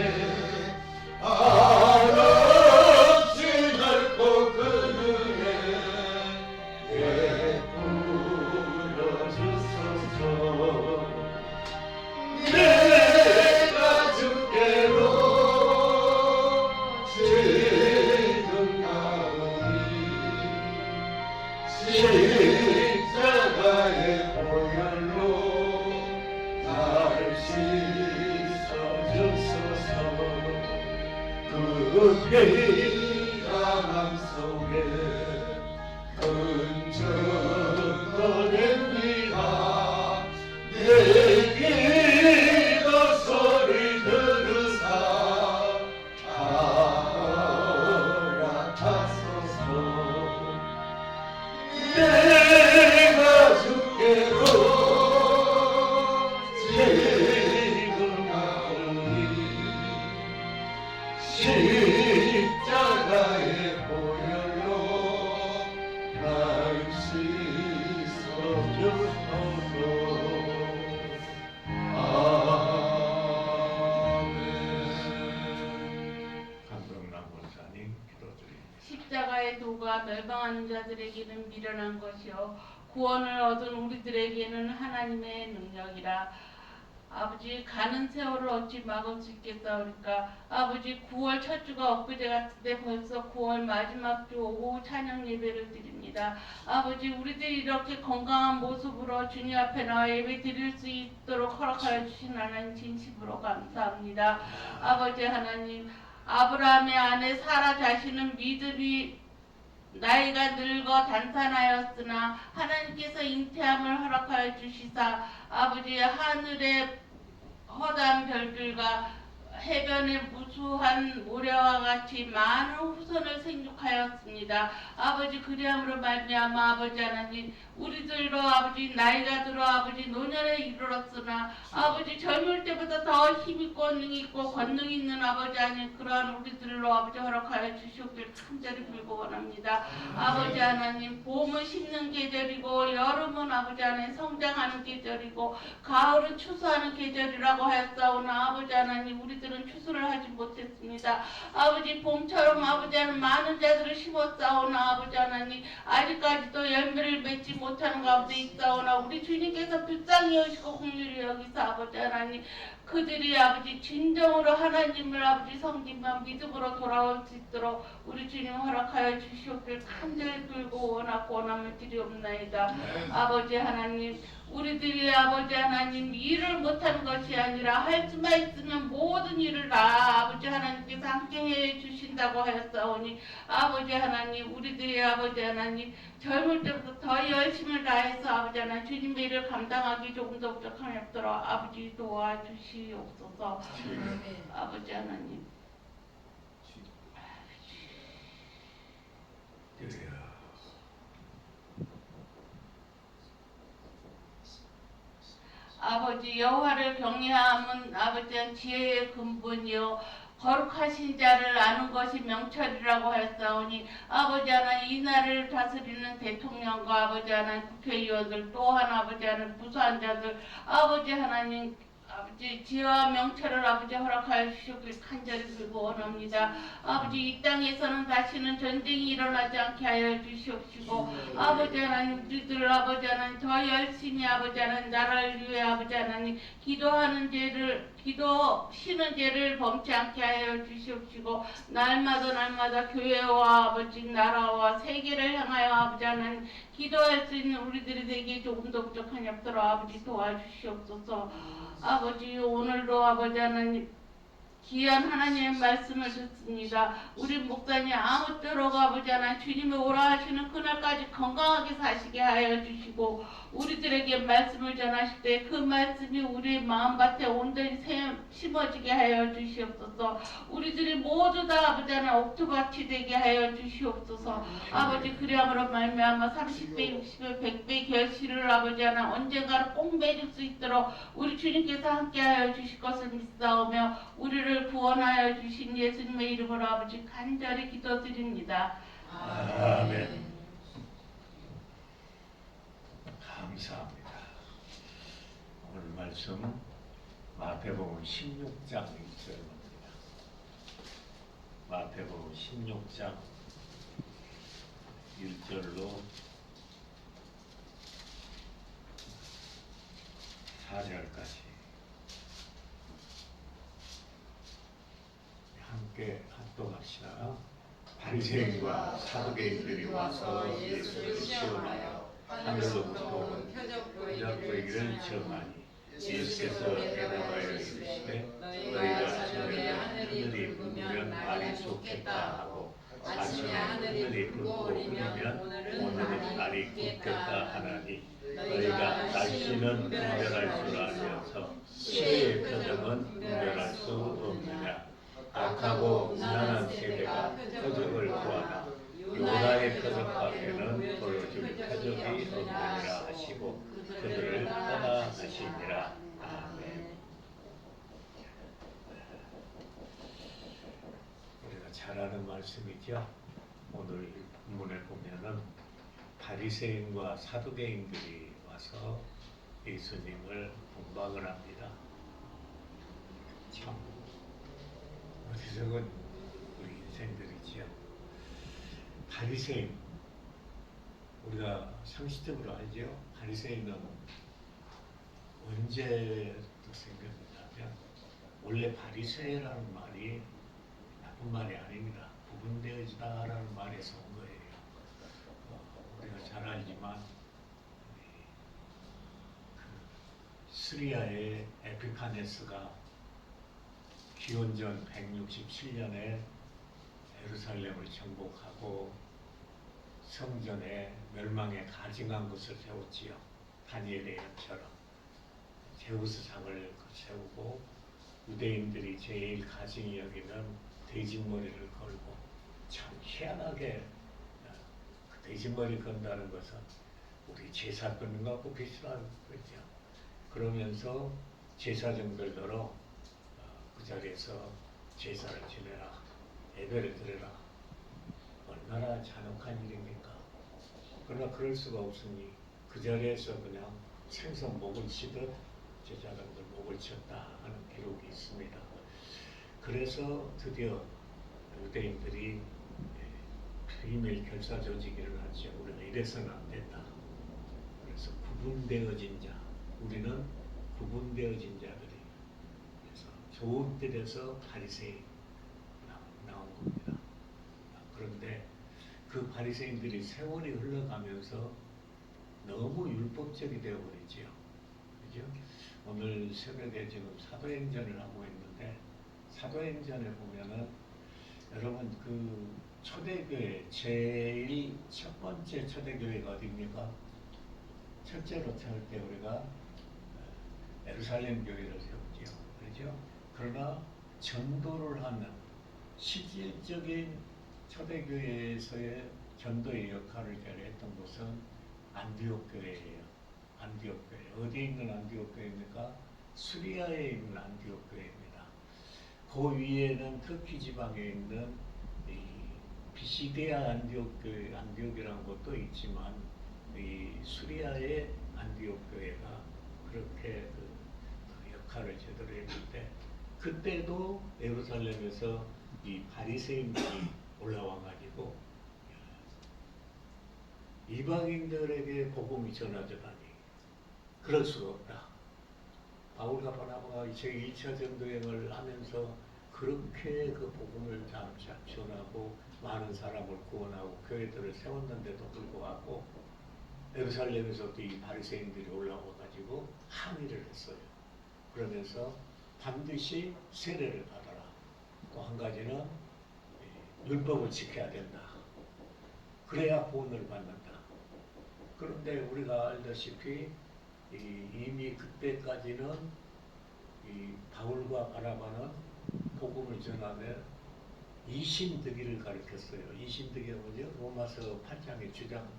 [SPEAKER 3] 한없이 넓고 그 은혜 베풀어 주소서. 내가 주께로 지금 나오니 십자가의 보혈로 날 씻어주소서. 그 비강함 속에 흔적거린 비가 내 기도 소리 들으사 허락하소서. 내가 주께로
[SPEAKER 4] 자들과 멸망하는 자들에게는 미련한 것이요 구원을 얻은 우리들에게는 하나님의 능력이라. 아버지 가는 세월을 어찌 막을 수 있겠사오니까 아버지 9월 첫 주가 엊그제 같은데 벌써 9월 마지막 주 오후 찬양 예배를 드립니다. 아버지 우리들이 이렇게 건강한 모습으로 주님 앞에 나와 예배 드릴 수 있도록 허락하여 주신 하나님 진심으로 감사합니다. 아버지 하나님 아브라함의 아내 사라 자신은 믿음이 나이가 늙어 단산하였으나 하나님께서 잉태함을 허락하여 주시사 아버지 하늘의 허다한 별들과 해변의 무수한 모래와 같이 많은 후손을 생육하였습니다. 아버지 그리함으로 말미암아 아버지 하나님 우리들도 아버지 나이가 들어 아버지 노년에 이르렀으나 아버지 젊을 때보다 더 힘있고 능있고 권능 있는 아버지 하나님 그러한 우리들로 아버지 허락하여 주시옵길 간절히 빌고 원합니다. 아버지 하나님 봄은 심는 계절이고 여름은 아버지 하나님 성장하는 계절이고 가을은 추수하는 계절이라고 하였사오나 아버지 하나님 우리들은 추수를 하지 못했습니다. 아버지 봄처럼 아버지 하나님 많은 자들을 심었사오나 아버지 하나님 아직까지도 열매를 맺지 못하는 가운데 있사오나 우리 주님께서 불쌍히 여기시고 긍휼히 여기사 아버지 하나님 그들이 아버지 진정으로 하나님을 아버지 섬기며 믿음으로 돌아올 수 있도록 우리 주님 허락하여 주시옵길 간절히 빌고 원하고 원함을 드리옵나이다. 아버지 하나님 우리들이 아버지 하나님 일을 못하는 것이 아니라 할 수만 있으면 모든 일을 다 아버지 하나님께서 함께 해 주신다고 하였사오니 아버지 하나님 우리들이 아버지 하나님 젊을 때부터 더 열심을 다해서 아버지 하나님 주님의 일을 감당하기 조금 더 부족함이 없도록 아버지 도와주시옵소서. 아버지 하나님 아버지 여호와를 경외함은 아버지 지혜의 근본이요 거룩하신 자를 아는 것이 명철이라고 하였사오니 아버지 하나님 이 나라를 다스리는 대통령과 아버지 하나님 국회의원들 또한 아버지 하나님 부수한 자들 아버지 하나님 아버지 지혜와 명철을 아버지 허락하여 주시길 간절히 빌고 원합니다. 아버지 이 땅에서는 다시는 전쟁이 일어나지 않게 하여 주시옵시고 아버지 하나님 우리들 아버지 하나님 더 열심히 아버지 하나님 나라를 위해 아버지 하나님 기도하는 죄를 기도 쉬는 죄를 범치 않게 하여 주시옵시고 날마다 교회와 아버지 나라와 세계를 향하여 아버지 하나님 기도할 수 있는 우리들이 되게 조금 더 부족한 없도록 아버지 도와주시옵소서. 아버지 오늘도 아버지 하나님 귀한 하나님의 말씀을 듣습니다. 우리 목사님 아무쪼록 아버지 하나님 주님이 오라 하시는 그날까지 건강하게 사시게 하여 주시고 우리들에게 말씀을 전하실 때 그 말씀이 우리 마음밭에 온전히 심어지게 하여 주시옵소서. 우리들이 모두 다 아버지 하나님 옥토밭이 되게 하여 주시옵소서. 아버지 그리함으로 말미암아 30배 60배 100배 결실을 아버지 하나님 언젠가는 꼭 맺을 수 있도록 우리 주님께서 함께하여 주실 것을 믿사오며 우리를 구원하여 주신 예수님의 이름으로 아버지 간절히 기도드립니다.
[SPEAKER 3] 아멘. 감사합니다. 오늘 말씀 마태복음 16장 1절입니다. 마태복음 16장 1절로 4절까지 함께 합독합시다. 바리새인과 사두개인들이 와서 예수를 시험하여 하늘로부터 온 표적 보이기를 청하니 예수께서 대답하여 이르시되 너희가 저녁에 하늘이 붉으면 날이 좋겠다 하고 아침에 하늘이 붉으면 오늘은 날이 굳겠다 하나니 너희가 날씨는 분별할 줄 알면서 시의 표적은 분별할 수 없느냐. 악하고 음란한 세대가 표적을 구하나 요나의 표적 밖에는 보여줄 표적이 없느니라 하시고 그들을 떠나가시니라. 아멘. 우리가 잘 아는 말씀이죠. 오늘 본문에 보면은 바리새인과 사두개인들이 와서 예수님을 공박을 합니다. 참 어리석은 우리 인생들이지요. 바리새인 우리가 상식적으로 알죠. 바리새인은 언제부터 생겼냐면 원래 바리새라는 말이 나쁜 말이 아닙니다. 구분되어지다라는 말에서 온 거예요. 우리가 잘 알지만 시리아의 에피파네스가 기원전 167년에 예루살렘을 정복하고 성전에 멸망에 가증한 것을 세웠지요. 다니엘의 연처럼 제우스상을 세우고 유대인들이 제일 가증히 여기는 돼지머리를 걸고, 참 희한하게 그 돼지머리 건다는 것은 우리 제사 끊는 것하고 비슷한 거죠. 그러면서 제사장들더러 그 자리에서 제사를 지내라, 예배를 드려라. 얼마나 잔혹한 일입니까? 그러나 그럴 수가 없으니 그 자리에서 그냥 생선 목을 치듯 제사장들 목을 쳤다 하는 기록이 있습니다. 그래서 드디어 유대인들이 비밀 결사 조직이 일어났죠. 우리가 이래서는 안 된다. 그래서 구분되어진 자, 우리는 구분되어진 자들이, 그래서 좋은 뜻에서 바리새인 나온 겁니다. 그런데 그 바리새인들이 세월이 흘러가면서 너무 율법적이 되어버리지요. 그죠? 오늘 새벽에 지금 사도행전을 하고 있는데, 사도행전에 보면은 여러분 그 초대교회 제일 첫 번째 초대교회가 어디입니까? 첫째로 세울 때 우리가 예루살렘 교회를 세웠지요. 그렇죠? 그러나 전도를 하는 실질적인 초대교회에서의 전도의 역할을 잘 했던 곳은 안디옥 교회예요. 안디옥 교회. 어디에 있는 안디옥 교회입니까? 수리아에 있는 안디옥 교회입니다. 그 위에는 터키 지방에 있는 이 비시디아 안디옥 교회, 안디옥이라는 곳도 있지만 이 수리아의 안디옥 교회가 그렇게 그 역할을 제대로 했는데, 그때도 예루살렘에서 이 바리새인들이 올라와 가지고 이방인들에게 복음이 전하자다니 그럴 수가 없다. 바울과 바나바가 제1차 전도여행을 하면서 그렇게 그 복음을 잘 전하고 많은 사람을 구원하고 교회들을 세웠는데도 불구하고 예루살렘에서도 이 바리새인들이 올라와 가지고 항의를 했어요. 그러면서 반드시 세례를 받아라. 또 한 가지는 율법을 지켜야 된다. 그래야 구원을 받는다. 그런데 우리가 알다시피 이미 그때까지는 이 바울과 바나바는 복음을 전하며 이신득의를 가르쳤어요. 이신득의가 뭐죠? 로마서 8장의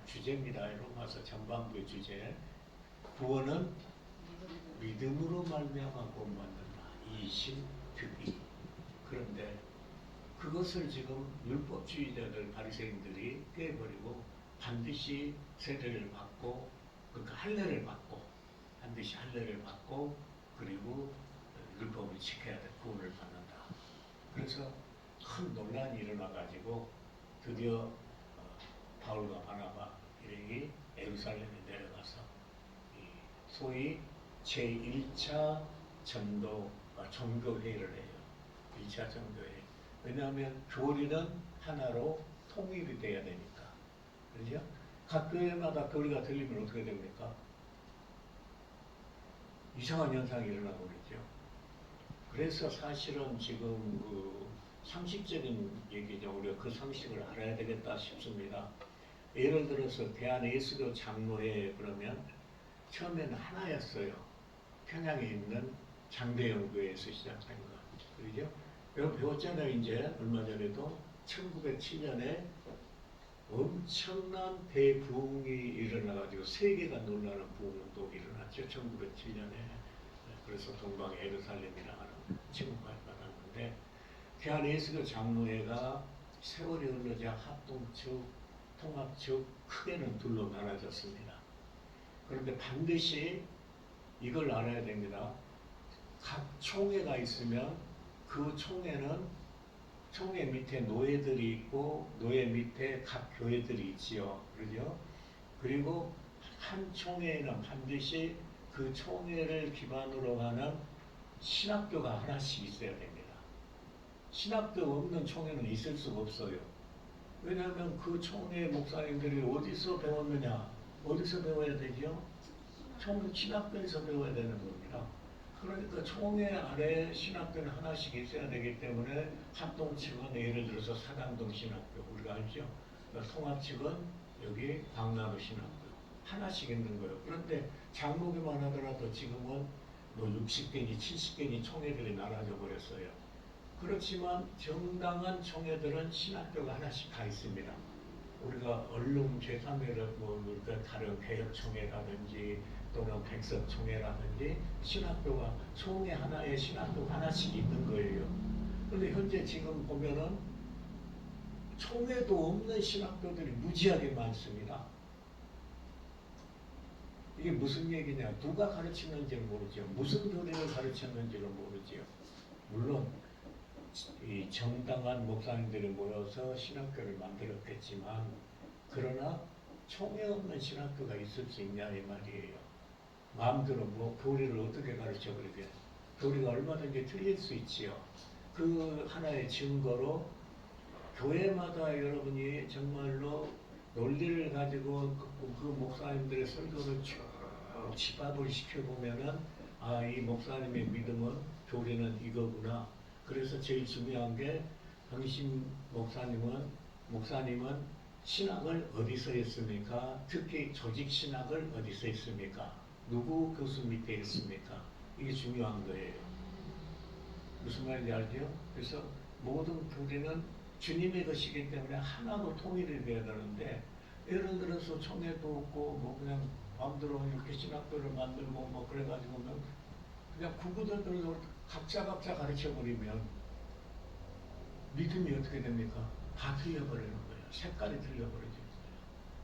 [SPEAKER 3] 주제입니다. 로마서 전반부의 주제. 구원은 믿음으로 말미암아 구원받는다. 이신득의. 그런데 그것을 지금 율법주의자들 바리새인들이 깨버리고 반드시 세례를 받고, 그러니까 할례를 받고, 반드시 할례를 받고, 그리고 율법을 지켜야 돼. 구원을 받는다. 그래서 큰 논란이 일어나가지고 드디어 바울과 바나바 일행이 예루살렘에 내려가서 소위 제1차 전교회의를 해요. 1차 전교회. 왜냐하면 교리는 하나로 통일이 돼야 되니까. 그렇죠? 각 교회마다 교리가 틀리면 어떻게 됩니까? 이상한 현상이 일어나고 있죠. 그래서 사실은 지금 그 상식적인 얘기죠. 우리가 그 상식을 알아야 되겠다 싶습니다. 예를 들어서 대한예수교 장로회 그러면 처음에는 하나였어요. 평양에 있는 장대영 교회에서 시작한 거. 그죠? 여러분 배웠잖아요. 이제 얼마 전에도 1907년에 엄청난 대부흥이 일어나가지고 세계가 놀라는 부흥도 일어났죠. 1907년에. 그래서 동방의 예루살렘이라 하는 제목까지 받았는데, 대한예수교 장로회가 세월이 흐르자 합동측, 통합측 크게는 둘로 나눠졌습니다. 그런데 반드시 이걸 알아야 됩니다. 각 총회가 있으면 그 총회 밑에 노예들이 있고 노예 밑에 각 교회들이 있지요. 그러죠? 그리고 한 총회에는 반드시 그 총회를 기반으로 하는 신학교가 하나씩 있어야 됩니다. 신학교 없는 총회는 있을 수가 없어요. 왜냐하면 그 총회 목사님들이 어디서 배웠느냐? 어디서 배워야 되죠? 신학교에서 배워야 되는 겁니다. 그러니까 총회 아래 신학교는 하나씩 있어야 되기 때문에 합동 측은 예를 들어서 사당동 신학교 우리가 알죠? 그러니까 통합 측은 여기 광나루 신학교 하나씩 있는 거예요. 그런데 장로교만 하더라도 지금은 뭐 60개니 70개니 총회들이 나눠져 버렸어요. 그렇지만 정당한 총회들은 신학교가 하나씩 다 있습니다. 우리가 언론 제3회를 뭐 우리가 다른 개혁총회라든지 또는 백석총회라든지 신학교가 총회 하나에 신학교가 하나씩 있는 거예요. 그런데 현재 지금 보면은 총회도 없는 신학교들이 무지하게 많습니다. 이게 무슨 얘기냐? 누가 가르치는지를 모르죠. 무슨 교리를 가르쳤는지를 모르죠. 물론 이 정당한 목사님들이 모여서 신학교를 만들었겠지만 그러나 총회 없는 신학교가 있을 수 있냐 이 말이에요. 마음대로 뭐 교리를 어떻게 가르쳐 그러게. 교리가 얼마든지 틀릴 수 있지요. 그 하나의 증거로 교회마다 여러분이 정말로 논리를 가지고 그 목사님들의 설교를 쭉 집합을 시켜보면은 아, 이 목사님의 믿음은 교리는 이거구나. 그래서 제일 중요한 게 당신 목사님은 신학을 어디서 했습니까? 특히 조직 신학을 어디서 했습니까? 누구 교수 밑에 했습니까? 이게 중요한 거예요. 무슨 말인지 알죠? 그래서 모든 교리는 주님의 것이기 때문에 하나로 통일이 되어야 되는데 예를 들어서 총회도 없고 뭐 그냥 마음대로 이렇게 신학교를 만들고 뭐 그래가지고 그냥 구구들대로 각자 가르쳐버리면 믿음이 어떻게 됩니까? 다 틀려버리는 거예요. 색깔이 틀려버리죠.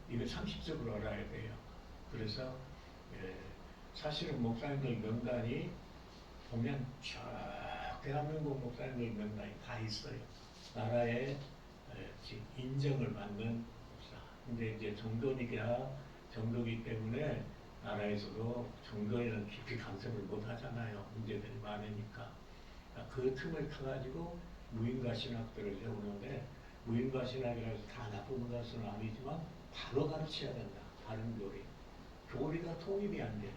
[SPEAKER 3] 이걸 상식적으로 알아야 돼요. 그래서 사실은 목사님들 명단이 보면 쭉 대한민국 목사님들 명단이 다 있어요. 나라에 인정을 받는 목사. 근데 이제 정도기 때문에 나라에서도 정도에는 깊이 간섭을 못 하잖아요. 문제들이 많으니까. 그 틈을 타가지고 무인가 신학들을 세우는데 무인가 신학이라서 다 나쁜 것은 아니지만 바로 가르쳐야 된다. 다른 교리. 교리가 통일이 안 돼.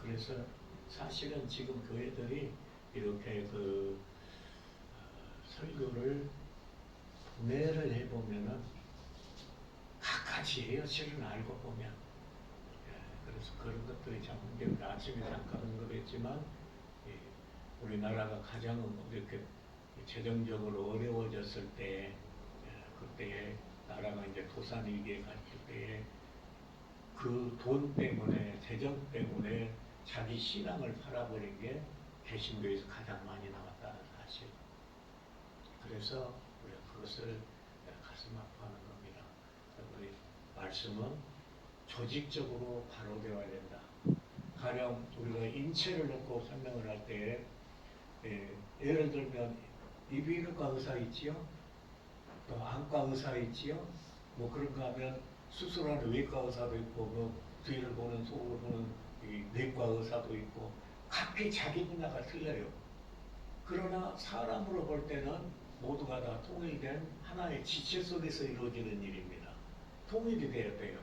[SPEAKER 3] 그래서 사실은 지금 교회들이 이렇게 설교를 분해를 해보면은 각가지예요. 실은 알고 보면. 그래서 그런 것들이 참 문제입니다. 아침에 잠깐 언급했지만 우리나라가 가장 이렇게 재정적으로 어려워졌을 때 그때 나라가 이제 도산위기에 갔을 때에 그 돈 때문에 재정 때문에 자기 신앙을 팔아버린 게 개신교에서 가장 많이 나왔다는 사실. 그래서 우리가 그것을 가슴 아파하는 겁니다. 우리 말씀은 조직적으로 바로 되어야 된다. 가령 우리가 인체를 놓고 설명을 할 때 예를 들면 이비인후과 의사 있지요? 또 안과 의사 있지요? 뭐 그런가 하면 수술하는 외과 의사도 있고 뭐 뒤를 보는 속을 보는 이 내과 의사도 있고 각기 자기 분야가 틀려요. 그러나 사람으로 볼 때는 모두가 다 통일된 하나의 지체 속에서 이루어지는 일입니다. 통일이 돼야 돼요.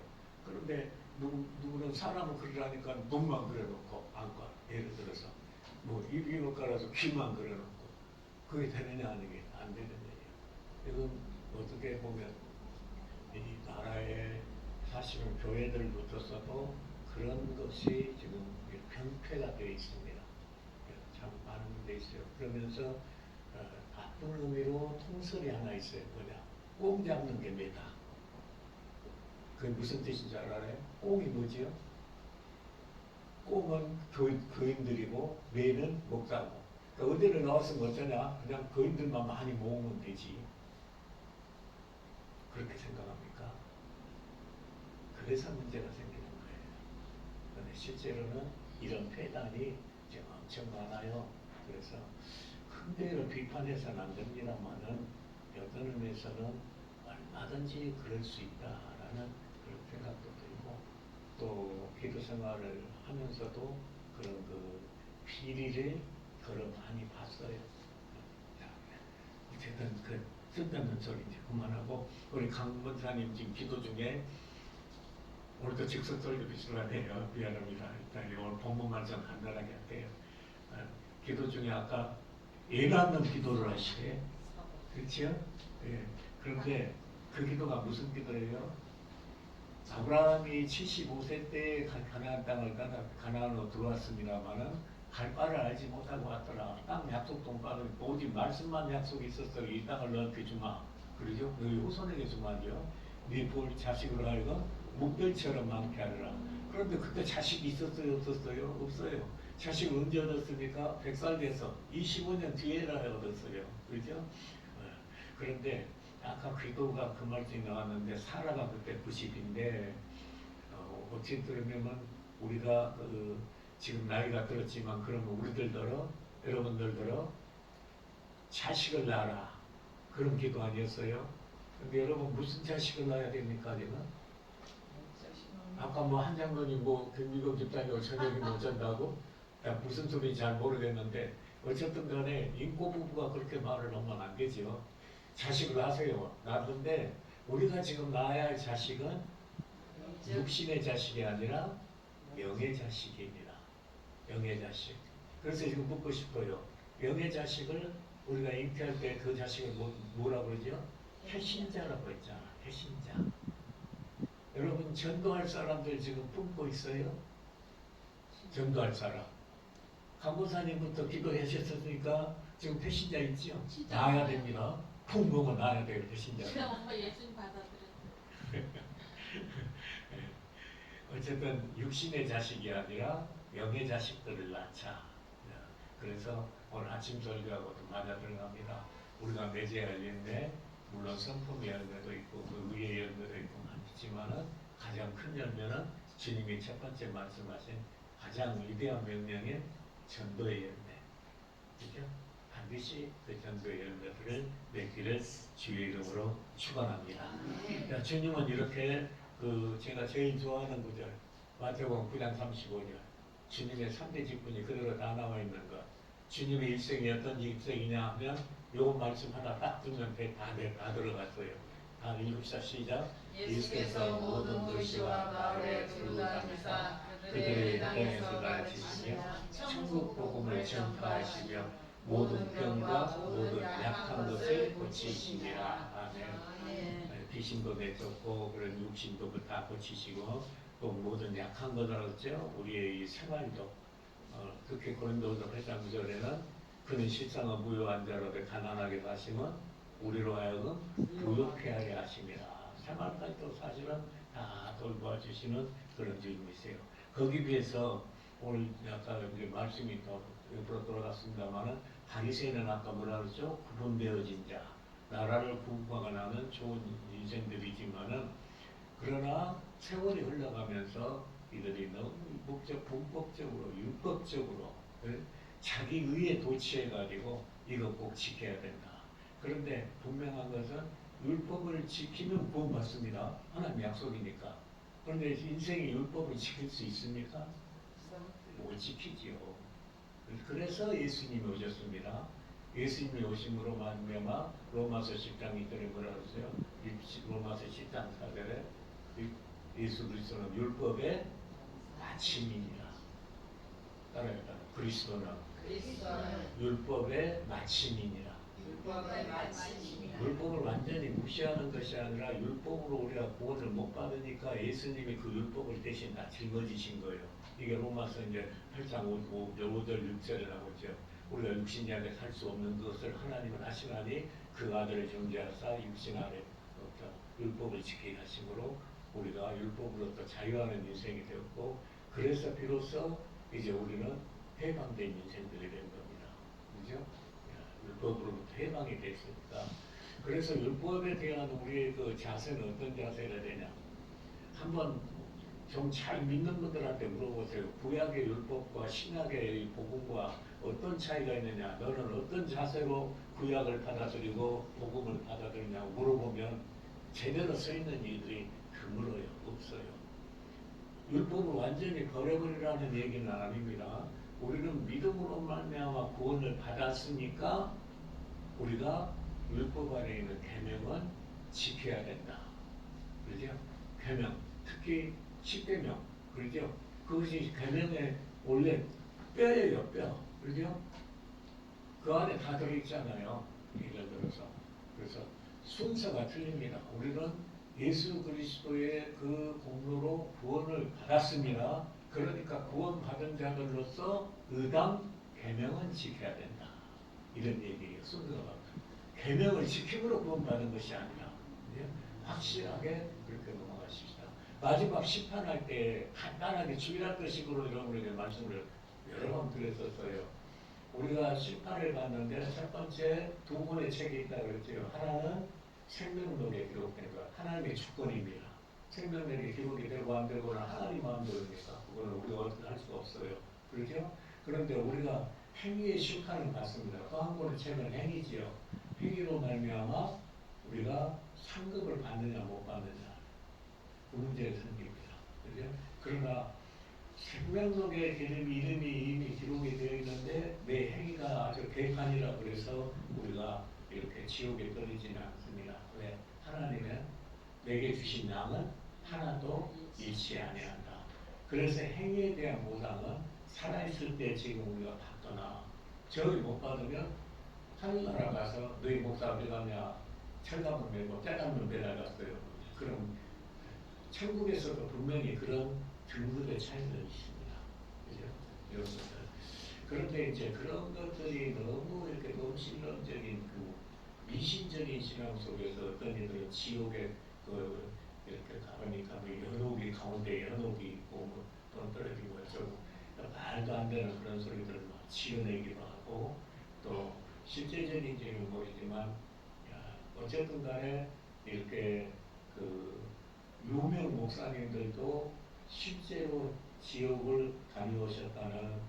[SPEAKER 3] 그런데 누구는 사람을 그리라니까 눈만 그려놓고 안과 예를 들어서 뭐 이비인후과라서 귀만 그려놓고 그게 되느냐 안 되는 일이에요. 이건 어떻게 보면 이 나라의 사실은 교회들부터서도 그런 것이 지금 병폐가 되어 있습니다. 참 많은 데 있어요. 그러면서 나쁜 의미로 통설이 하나 있어요. 뭐냐? 꽁 잡는 게 매다. 그게 무슨 뜻인지 알아요? 꽁이 뭐지요? 꽁은 교인들이고 매는 목사고. 그러니까 어디를 나왔으면 어쩌냐? 그냥 교인들만 많이 모으면 되지. 그렇게 생각합니까? 그래서 문제가 생기는 거예요. 그런데 실제로는 이런 폐단이 지금 엄청 많아요. 그래서 큰 데를 비판해서는 안 됩니다만은 어떤 의미에서는 얼마든지 그럴 수 있다라는 그런 생각도 들고 또 기도 생활을 하면서도 그런 그 비리를 그걸 많이 봤어요. 자, 어쨌든 그 쓸데없는 소리 이제 그만하고 우리 강 권사님 지금 기도 중에 오늘도 즉석 설교 비슷하네요. 미안합니다. 일단 오늘 본문 말씀 간단하게 할게요. 기도 중에 아까 애 낳는 기도를 하시래. 그렇죠? 예. 그런데 그 기도가 무슨 기도예요? 아브라함이 75세 때 가나안 땅을 가나안으로 들어왔습니다마는 갈 바를 알지 못하고 왔더라. 땅 약속 동바는 오직 말씀만 약속이 있었어. 이 땅을 너한테 주마. 그러죠? 너희 후손에게 주마죠. 네볼 자식으로 하여금 목별처럼 많게 하리라. 그런데 그때 자식이 있었어요? 없었어요? 없어요. 자식을 언제 얻었습니까? 100살 돼서 25년 뒤에라 얻었어요. 그렇죠? 그런데 아까 기도가 그 말씀이 나왔는데 사라가 그때 90인데 어찌 들으면 우리가 지금 나이가 들었지만 그러면 우리들더러 여러분들더러 자식을 낳아라 그런 기도 아니었어요? 근데 여러분 무슨 자식을 낳아야 됩니까 지금? 아까 뭐 한장로니 뭐 김미경 집사님 저녁이 못 잔다고? 무슨 소리인지 잘 모르겠는데 어쨌든 간에 인고 부부가 그렇게 말을 하면 안 되죠. 자식을 낳으세요. 낳는데 우리가 지금 낳아야 할 자식은 육신의 자식이 아니라 영의 자식입니다. 영의 자식. 그래서 지금 묻고 싶어요. 영의 자식을 우리가 잉태할 때 그 자식을 뭐라고 그러죠? 해신자라고 했잖아. 해신자. 여러분 전도할 사람들 지금 품고 있어요? 전도할 사람. 강고사님부터 기도하셨으니까 지금 배신자 있죠? 낳아야 됩니다. 풍부가 낳아야 돼요. 배신자.
[SPEAKER 4] 제가 엄마 예수님 받아들여.
[SPEAKER 3] 어쨌든 육신의 자식이 아니라 영의 자식들을 낳자. 그래서 오늘 아침 설교하고도 맞아 들어갑니다. 우리가 맺어야 열매인데 물론 성품의 열매도 있고 그 위의 열매도 있고 많지만은 가장 큰 열매는 주님이 첫 번째 말씀하신 가장 위대한 명령인 전도의 열매. 그죠? 반드시 그 전도의 열매들을 맺기를 주의 이름으로 축원합니다. 주님은 이렇게 제가 제일 좋아하는 구절 마태복음 9장 35절 주님의 3대 직분이 그대로 다 나와 있는 것. 주님의 일생이 어떤 일생이냐 하면 요 말씀 하나 딱 두면 다 들어갔어요. 다 읽읍시다. 시작.
[SPEAKER 4] 예수께서 모든 도시와 마을에 두루다니사 그들의 땅에서 가르치시며
[SPEAKER 3] 천국 복음을 전파하시며 모든 병과 모든 약한 것을 고치시니라. 아멘. 귀신도 내쫓고 그런 육신도 다 고치시고 또 모든 약한 것을 알았죠. 우리의 이 생활도 특히 고린도서 8장 9절에는 그는 실상은 무효한 자로 가난하게 사시면 우리로 하여금 부욕해 하게 하심이라. 생활까지도 사실은 다 돌봐주시는 그런 주님이세요. 거기 비해서 오늘 아까 이제 말씀이 더 옆으로 돌아갔습니다만은 바리새인은 아까 뭐라 그랬죠? 구분되어진 자, 나라를 구분하고 나는 좋은 인생들이지만은 그러나 세월이 흘러가면서 이들이 너무 불법적으로 율법적으로 자기 의에 도취해가지고 이거 꼭 지켜야 된다. 그런데 분명한 것은 율법을 지키면 구원받습니다. 하나님 약속이니까. 그런데 인생이 율법을 지킬 수 있습니까? 못 지키지요. 그래서 예수님이 오셨습니다. 예수님이 오심으로 말미암아 로마서 10장 2절에 뭐라 그러세요? 로마서 10장 4절에 예수 그리스도는 율법의 마침이니라. 따라해봐. 그리스도는 율법의 마침이니라. 율법을 완전히 무시하는 것이 아니라 율법으로 우리가 구원을 못 받으니까 예수님이 그 율법을 대신 다 짊어지신 거예요. 이게 로마서 이제 8장 5절 6절에 나오죠. 우리가 육신이 안에 살 수 없는 것을 하나님은 하시나니 그 아들을 존재하사 육신 아래 율법을 지키게 하심으로 우리가 율법으로부터 자유하는 인생이 되었고 그래서 비로소 이제 우리는 해방된 인생들이 된 겁니다. 그죠? 율법으로부터 해방이 됐으니까. 그래서 율법에 대한 우리의 그 자세는 어떤 자세가 되냐? 한번 좀 잘 믿는 분들한테 물어보세요. 구약의 율법과 신약의 복음과 어떤 차이가 있느냐? 너는 어떤 자세로 구약을 받아들이고 복음을 받아들이냐고 물어보면 제대로 서 있는 이들이 드물어요. 없어요. 율법을 완전히 버려버리라는 얘기는 아닙니다. 우리는 믿음으로 말미암아 구원을 받았으니까 우리가 율법 안에 있는 계명은 지켜야 된다. 그렇죠? 계명, 특히 10계명, 그렇죠? 그것이 계명의 원래 뼈예요, 뼈. 그렇죠? 그 안에 다 들어있잖아요. 예를 들어서. 그래서 순서가 틀립니다. 우리는 예수 그리스도의 그 공로로 구원을 받았습니다. 그러니까 구원받은 자들로서 의당 계명은 지켜야 된다. 이런 얘기예요. 순서가. 계명을 지킴으로 구원받은 것이 아니라 확실하게 그렇게 넘어가십시다. 마지막 심판할 때 간단하게 주일학교식으로 여러분에게 말씀을 여러 번 드렸었어요. 우리가 심판을 받는데 첫 번째 두 권의 책이 있다고 그랬죠. 하나는 생명록에 기록된 것, 하나님의 주권입니다. 생명록에 기록이 되고 안 되고는 하나님 마음대로니까 그거는 우리가 어떻게 할 수가 없어요. 그렇죠? 그런데 우리가 행위의 심판을 받습니다. 또 한 권의 책은 행위지요. 행위로 말미암아 우리가 상급을 받느냐 못 받느냐 그 문제가 생깁니다. 그렇죠? 그러나 생명록에 이름이 이미 기록이 되어 있는데 내 행위가 아주 개판이라 그래서 우리가 이렇게 지옥에 떨어지지는 않습니다. 왜? 하나님은 내게 주신 양은 하나도 잃지 아니한다. 그래서 행위에 대한 보상은 살아있을 때 지금 우리가 받거나 저기 못 받으면 하늘나라 가서 너희 목사 어디 가냐 철갑을 메고 떼감을 매달았어요. 그럼 천국에서도 분명히 그런 등급의 차이는 있습니다. 그죠? 이런 것들. 그런데 이제 그런 것들이 너무 이렇게 너무 신론적인 그 미신적인 신앙 속에서 어떤 이들은 지옥에 그 이렇게 가보니까 뭐 연옥이 가운데 연옥이 있고 뭐 돈 떨어지고 어쩌고 말도 안 되는 그런 소리들을 막 지어내기도 하고 또 실제적인지는 모르지만 어쨌든 간에 이렇게 그 유명 목사님들도 실제로 지옥을 다녀오셨다는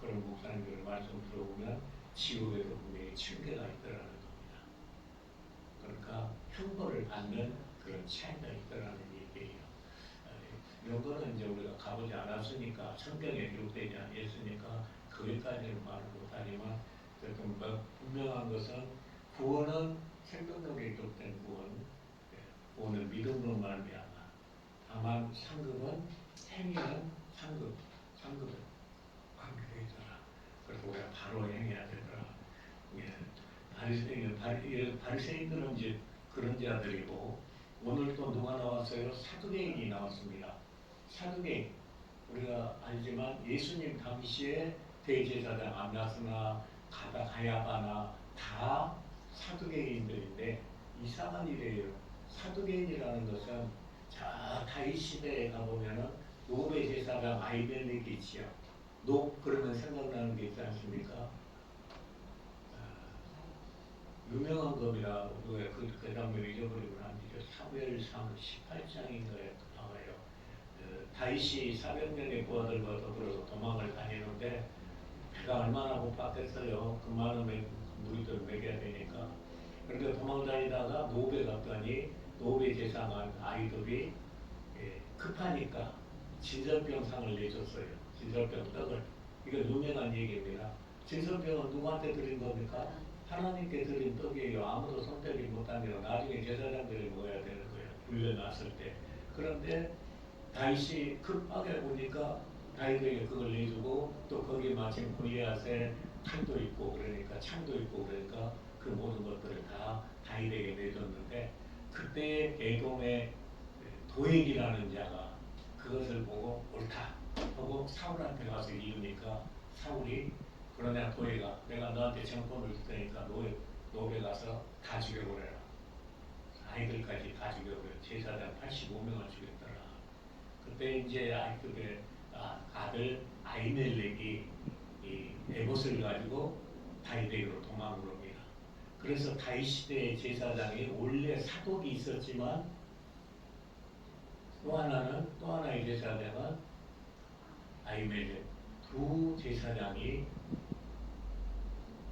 [SPEAKER 3] 그런 목사님들 말씀 들어보면 지옥에도 분명히 층계가 있더라는 겁니다. 그러니까 형벌을 받는 그런 차이가 있더라는 얘기예요. 이런 거는 이제 우리가 가보지 않았으니까 성경에 기록되지 않았으니까 거기까지는 말을 못하지만 어쨌든 분명한 것은 구원은 생명력에 기록된 구원, 오늘 믿음으로 말미암아. 다만 상급은 행위는 상급은 관계되잖아. 그래서 우리가 바로 행해야 되더라. 바리새인들은 이제 그런 자들이고 오늘 또 누가 나왔어요? 사두개인이 나왔습니다. 사두개인 우리가 알지만 예수님 당시에 대제사장 안나스나 가야바나 다 사두개인들인데 이상한 일이에요. 사두개인이라는 것은 자 다윗 시대에 가보면은 노베 제사장 아히멜렉이 있지요. 그러면 생각나는 게 있지 않습니까? 유명한 겁니다. 그 장면을 잊어버리면 안 되죠. 사무엘상 18장인가에 나와요. 다윗이 400명의 부하들과 더불어서 도망을 다니는데 배가 얼마나 고팠겠어요. 그 많은 무리들 먹여야 되니까. 그런데 도망 다니다가 노베 갔더니 노베 제사장 아이돌이 급하니까 진설병상을 내줬어요. 진설병 떡을. 이거 유명한 얘기입니다. 진설병은 누구한테 드린 겁니까? 하나님께 드린 떡이에요. 아무도 손대지 못하면 나중에 제사장들이 먹어야 되는 거예요. 불려놨을 때. 그런데 다윗이 급하게 보니까 다윗에게 그걸 내주고 또 거기에 마침 골리앗에 칼도 있고 그러니까 창도 있고 그러니까 그 모든 것들을 다 다윗에게 내줬는데 그때 에돔의 도액이라는 자가 그것을 보고 옳다 하고 사울한테 가서 이으니까 사울이 그러냐 도액아 내가 너한테 정권을 줄 테니까 노베 가서 다 죽여버려라. 아이들까지 다 죽여버려. 제사장 85명을 죽였더라. 그때 이제 아이들의 아들 아히멜렉이 이 에봇을 가지고 다윗에게로 도망을 옵니다. 그래서 다윗 시대의 제사장이 원래 사독이 있었지만 또 하나의 제사장은 아히멜렉 두 제사장이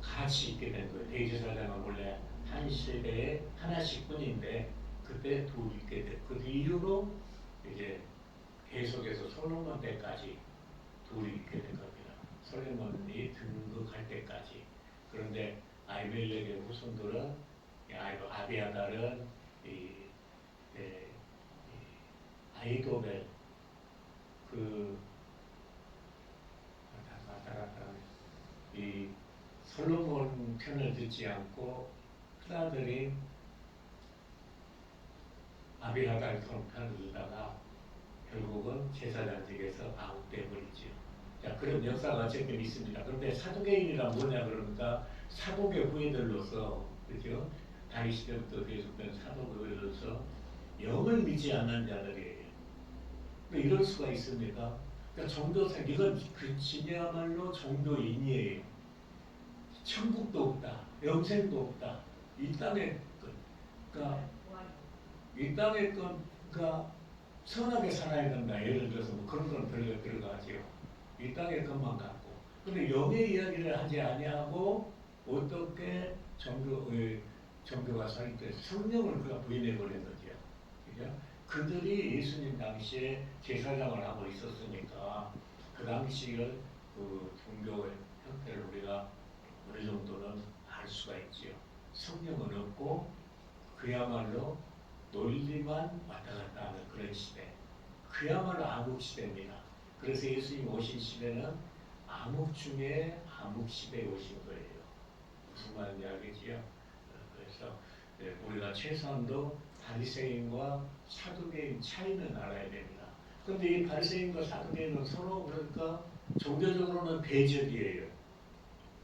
[SPEAKER 3] 같이 있게 된 거예요. 대제사장은 원래 한 세대에 하나씩 뿐인데 그때 둘 있게 됐고 그 이후로 이제 계속해서 솔로몬 때까지 둘이 있게 된 겁니다. 솔로몬이 등극할 때까지. 그런데 아히멜렉의 후손들은 아비아달은 아히도벨 이 솔로몬 편을 듣지 않고 큰아들인 아비아달 편을 듣다가 결국은 제사장직에서 아웃돼버리지요. 자, 그런 역사가 어쨌든 있습니다. 그런데 사도계인이란 뭐냐 그러니까 사도계 후예들로서, 그죠? 다윗 시대부터 계속된 사도계로서 영을 믿지 않는 자들이에요. 근데 이럴 수가 있습니까? 그러니까 종교생, 이건 진야말로 종교인이에요. 천국도 없다, 영생도 없다. 이 땅의 것, 그러니까 이 땅의 것, 그러니까 선하게 살아야 된다. 예를 들어서 뭐 그런 건 들어가지요. 이 땅의 것만 갖고. 근데 영의 이야기를 하지 아니하고 어떻게 종교가 살 때 성령을 그가 부인해 버린 거죠. 그죠? 그들이 예수님 당시에 제사장을 하고 있었으니까 그 당시의 그 종교의 형태를 우리가 어느 정도는 알 수가 있지요. 성령은 없고 그야말로 논리만 왔다 갔다 하는 그런 시대. 그야말로 암흑 시대입니다. 그래서 예수님 오신 시대는 암흑 중에 암흑 시대에 오신 거예요. 무슨 말인지 알겠지요? 그래서 우리가 최소한도 바리새인과 사두개인 차이는 알아야 됩니다. 그런데 이 바리새인과 사두개인은 서로 그러니까 종교적으로는 대적이에요.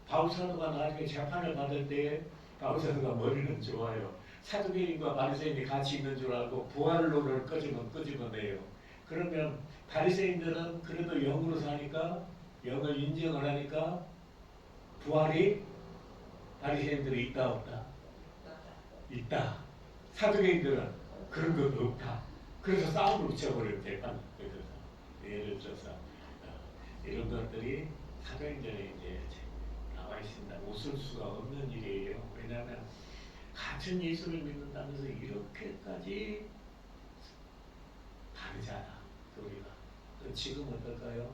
[SPEAKER 3] 바울사도가 나중에 재판을 받을 때 바울사도가 머리는 좋아요. 사두개인과 바리새인이 같이 있는 줄 알고 부활론을 끄집어내요. 그러면 바리새인들은 그래도 영으로 사니까 영을 인정을 하니까 부활이 바리새인들이 있다 없다? 있다. 사두개인들은 그런 것 없다. 그래서 싸움을 붙여버려요. 재판. 예를 들어서 이런 것들이 사도행전에 이제 나와 있습니다. 웃을 수가 없는 일이에요. 왜냐하면 같은 예수를 믿는다면서 이렇게까지 다르잖아. 우리가. 지금 어떨까요?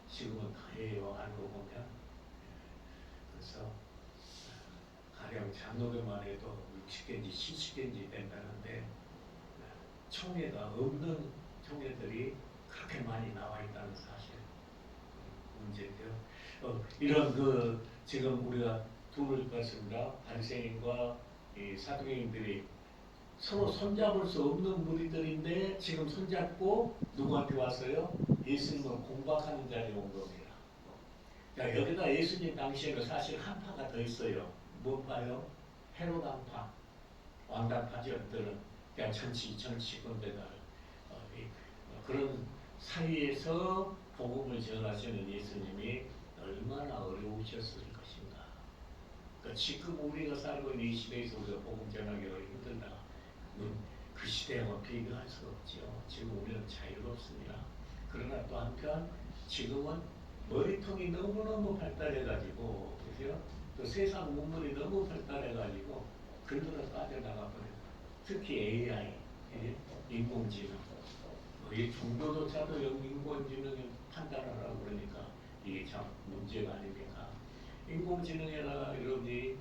[SPEAKER 3] 지금은 더해요. 알고 보면. 그래서 가령 장로교만 해도 60개인지 70개인지 된다는데 총회가 없는 총회들이 그렇게 많이 나와 있다는 사실. 문제죠. 이런 지금 우리가 둘을 봤습니다. 바리새인과 이 사두개인들이 서로 손잡을 수 없는 무리들인데 지금 손잡고 누구한테 왔어요? 예수님을 공박하는 자리에 온 겁니다. 자, 여기다 예수님 당시에는 사실 한파가 더 있어요. 뭐 파요? 헤롯 한파, 왕단파죠. 그러니까 정치권대다 그런 사이에서 복음을 전하시는 예수님이 얼마나 어려우셨을 것인가. 그러니까 지금 우리가 살고 있는 이 시대에서 우리가 복음 전하기가 힘들다. 그 시대와 비교할 수 없죠. 지금 우리는 자유롭습니다. 그러나 또 한편 지금은 머리통이 너무너무 발달해가지고, 그죠? 또 세상 문물이 너무 발달해가지고 글들은 빠져나가 버려요. 특히 AI, 인공지능. 이 종교조차도 인공지능을 판단하라고 그러니까 이게 참 문제가 아닙니까? 인공지능이나 이러니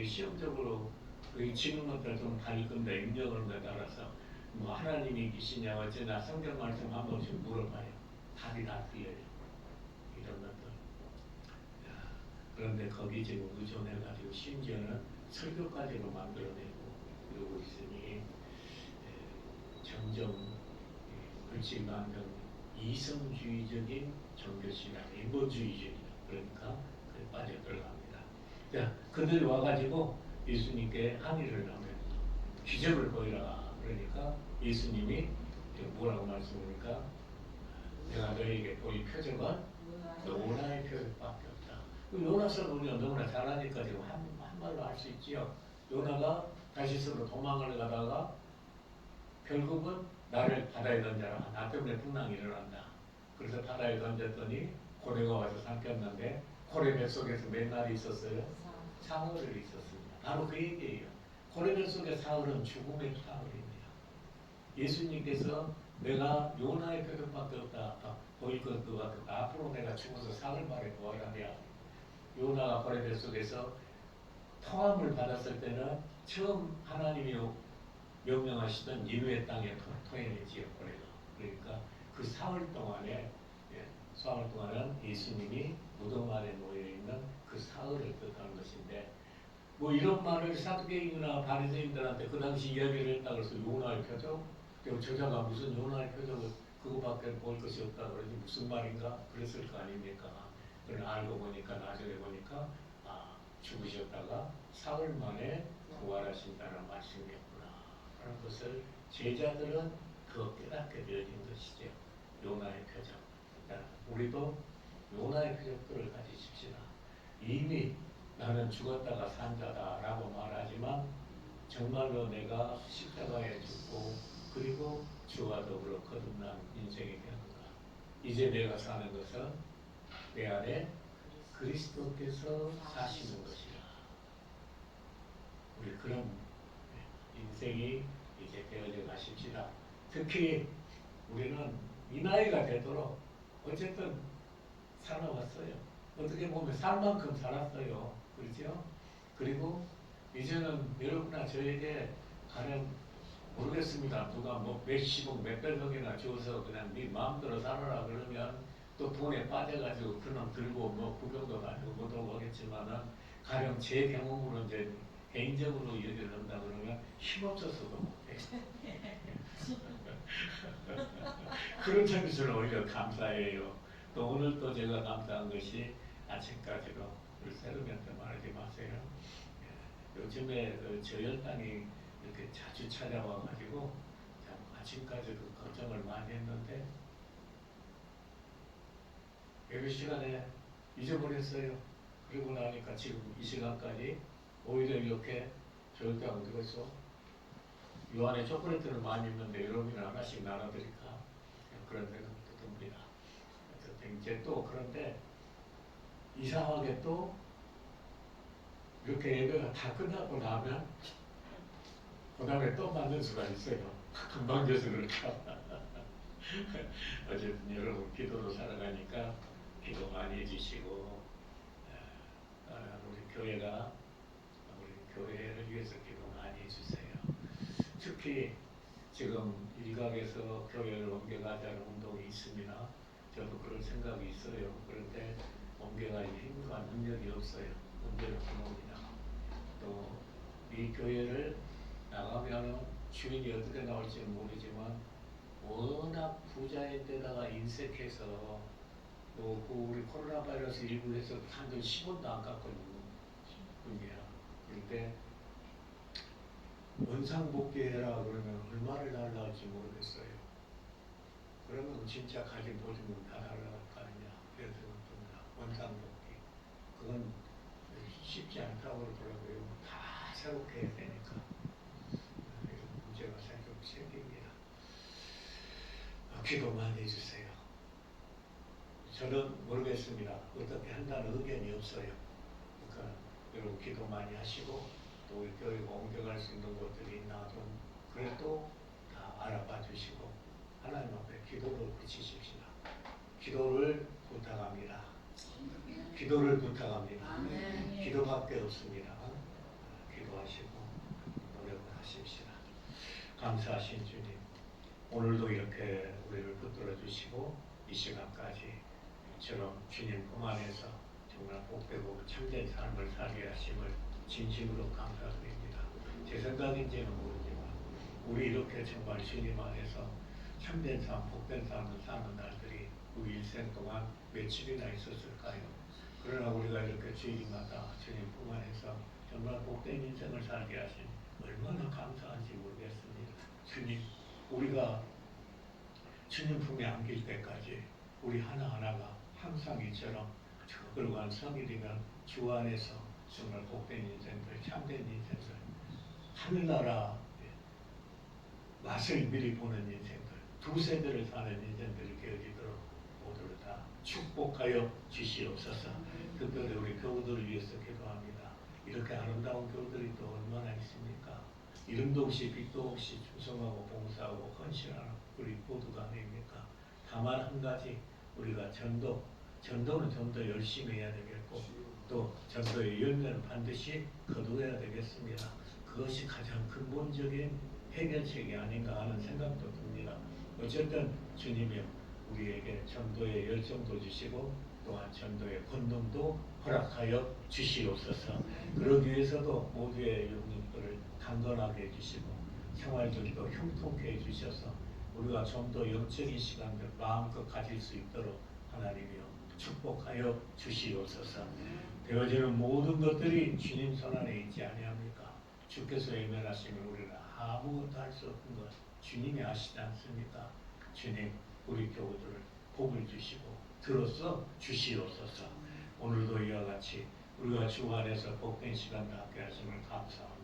[SPEAKER 3] 시험적으로 이 지능것들 좀 다를 건데 입력을 거에 따라서 뭐 하나님이 계시냐 어쩌나 성경 말씀 한 번씩 물어봐요. 답이 다 틀려요. 이런 것들. 그런데 거기 지금 의존해가지고 심지어는 설교까지도 만들어내고 이러고 있으니 점점 그렇지 않은 이성주의적인 종교신앙, 인본주의적인 그러니까 빠져들어갑니다. 자, 그들이 와가지고 예수님께 항의를 하면 기적을 보이라 그러니까 예수님이 뭐라고 말씀합니까? 내가 너에게 보일 표적은 요나의 표적밖에 없다. 요나서는 우리가 너무나 잘하니까 지금 한 말로 할 수 있지요. 요나가 다시스로 도망을 가다가 결국은 나를 바다에 던져라. 나 때문에 풍랑이 일어난다. 그래서 바다에 던졌더니 고래가 와서 삼켰는데 고래 뱃속에서 몇 날이 있었어요? 사흘을 있었습니다. 바로 그 얘기예요. 고래 뱃속의 사흘은 죽음의 사흘입니다. 예수님께서 내가 요나의 표적밖에 없다. 보일 것도 같다. 앞으로 내가 죽어서 상을 말해 뭐하냐. 요나가 고레배 속에서 통함을 받았을 때는 처음 하나님이 명령하시던 니느웨 땅에 토해내지요. 고레가. 그러니까 그 사흘 동안에 사흘 동안은 예수님이 무덤 아래 놓여 있는 그 사흘을 뜻하는 것인데 뭐 이런 말을 사두개인이나 바리새인들한테 그 당시 이야기를 했다 그래서 요나의 표적? 저자가 무슨 요나의 표적을 그거밖에 볼 것이 없다 그러지 무슨 말인가 그랬을 거 아닙니까? 그걸 알고 보니까 나중에 보니까 죽으셨다가 사흘 만에 부활하신다는 말씀이었구나 하는 것을 제자들은 그 깨닫게 되어진 것이죠. 요나의 표적. 우리도 요나의 표적들을 가지십시다. 이미 나는 죽었다가 산 자다라고 말하지만 정말로 내가 십자가에 죽고 그리고 주와 더불어 거듭난 인생이 되는가. 이제 내가 사는 것은 내 안에 그리스도께서 사시는 것이라. 우리 그런 인생이 이제 되어져 가십시다. 특히 우리는 이 나이가 되도록 어쨌든 살아왔어요. 어떻게 보면 살 만큼 살았어요. 그렇죠? 그리고 이제는 여러분이나 저에게 가령 모르겠습니다. 누가 뭐 몇십억 몇백억이나 줘서 그냥 네 마음대로 살아라 그러면 또 돈에 빠져가지고 그놈 들고 뭐 구경도 다니고 뭐도 하겠지만은 가령 제 경험으로 이제 개인적으로 얘기를 한다 그러면 힘없어서도 못해. 그런 점이 저는 오히려 감사해요. 또 오늘 또 제가 감사한 것이 아침까지도 우리 세르비한테 말하지 마세요. 요즘에 그 저혈당이 이렇게 자주 찾아와가지고 참 아침까지도 걱정을 많이 했는데 예배 시간에 잊어버렸어요. 그러고 나니까 지금 이 시간까지 오히려 이렇게 저혈당 어디 갔어? 요 안에 초콜릿을 많이 있는데 여러분이 하나씩 나눠드릴까? 그런 생각도 듭니다. 이제 또 그런데 이상하게 또 이렇게 예배가 다 끝나고 나면 그 다음에 또 만날 수가 있어요. 금방 돼서 그럴까. 어쨌든 여러분 기도로 살아가니까 기도 많이 해주시고 우리 교회가 우리 교회를 위해서 기도 많이 해주세요. 특히 지금 일각에서 교회를 옮겨가자는 운동이 있습니다. 저도 그런 생각이 있어요. 그런데 옮겨갈 힘과 능력이 없어요. 문제는 그놈이다. 또 이 교회를 나가면 주인이 어떻게 나올지는 모르지만 워낙 부자인데다가 인색해서 또 그 우리 코로나 바이러스 19에서 한돈 10원도 안 깎거든요. 그게야. 그런데 원상복귀해라 그러면 얼마를 달라 할지 모르겠어요. 그러면 진짜 가진 보증금 다 달라갈 거 아니냐. 그래서 원상복귀. 그건 쉽지 않다고 그러더라고요. 다 새롭게 해야 되니까. 문제가 생깁니다. 기도 많이 해주세요. 저는 모르겠습니다. 어떻게 한다는 의견이 없어요. 그러니까 여러분 기도 많이 하시고 또 우리 교회가 옮겨갈 수 있는 것들이 있나 좀 그래도 다 알아봐 주시고 하나님 앞에 기도를 붙이십시다. 기도를 부탁합니다. 기도를 부탁합니다. 기도밖에 없습니다. 기도하시고 노력을 하십시다. 감사하신 주님, 오늘도 이렇게 우리를 붙들어 주시고 이 시간까지 이처럼 주님 품 안에서 정말 복되고 참된 삶을 살게 하심을 진심으로 감사드립니다. 제 생각인지는 모르지만 우리 이렇게 정말 주님 안에서 참된 삶, 복된 삶을 사는 날들이 우리 일생 동안 며칠이나 있었을까요? 그러나 우리가 이렇게 주일마다 주님 품 안에서 정말 복된 인생을 살게 하신 얼마나 감사한지 모르겠습니다. 주님, 우리가 주님 품에 안길 때까지 우리 하나하나가 항상 이처럼 그러한 성이 되면 주 안에서 정말 복된 인생들, 참된 인생들, 하늘나라 맛을 미리 보는 인생들, 두 세대를 사는 인생들이 되어지도록 모두를 다 축복하여 주시옵소서. 특별히 우리 교우들을 위해서 기도합니다. 이렇게 아름다운 교우들이 또 얼마나 있습니까? 이름도 없이 빛도 없이 충성하고 봉사하고 헌신하는 우리 모두가 아닙니까? 다만 한 가지, 우리가 전도는 좀 더 열심히 해야 되겠고 또 전도의 열매는 반드시 거두어야 되겠습니다. 그것이 가장 근본적인 해결책이 아닌가 하는 생각도 듭니다. 어쨌든 주님이 우리에게 전도의 열정도 주시고 또한 전도의 권능도 허락하여 주시옵소서. 그러기 위해서도 모두의 영혼들을 강건하게 해주시고 생활들도 형통케 해주셔서 우리가 좀 더 영적인 시간을 마음껏 가질 수 있도록 하나님이여 축복하여 주시옵소서. 되어지는 모든 것들이 주님 손안에 있지 아니합니까? 주께서 외면하시면 우리는 아무것도 할 수 없는 것 주님이 아시지 않습니까? 주님 우리 교우들을 복을 주시고 들어서 주시옵소서. 오늘도 이와 같이 우리가 주 안에서 복된 시간을 함께 하심을 감사하며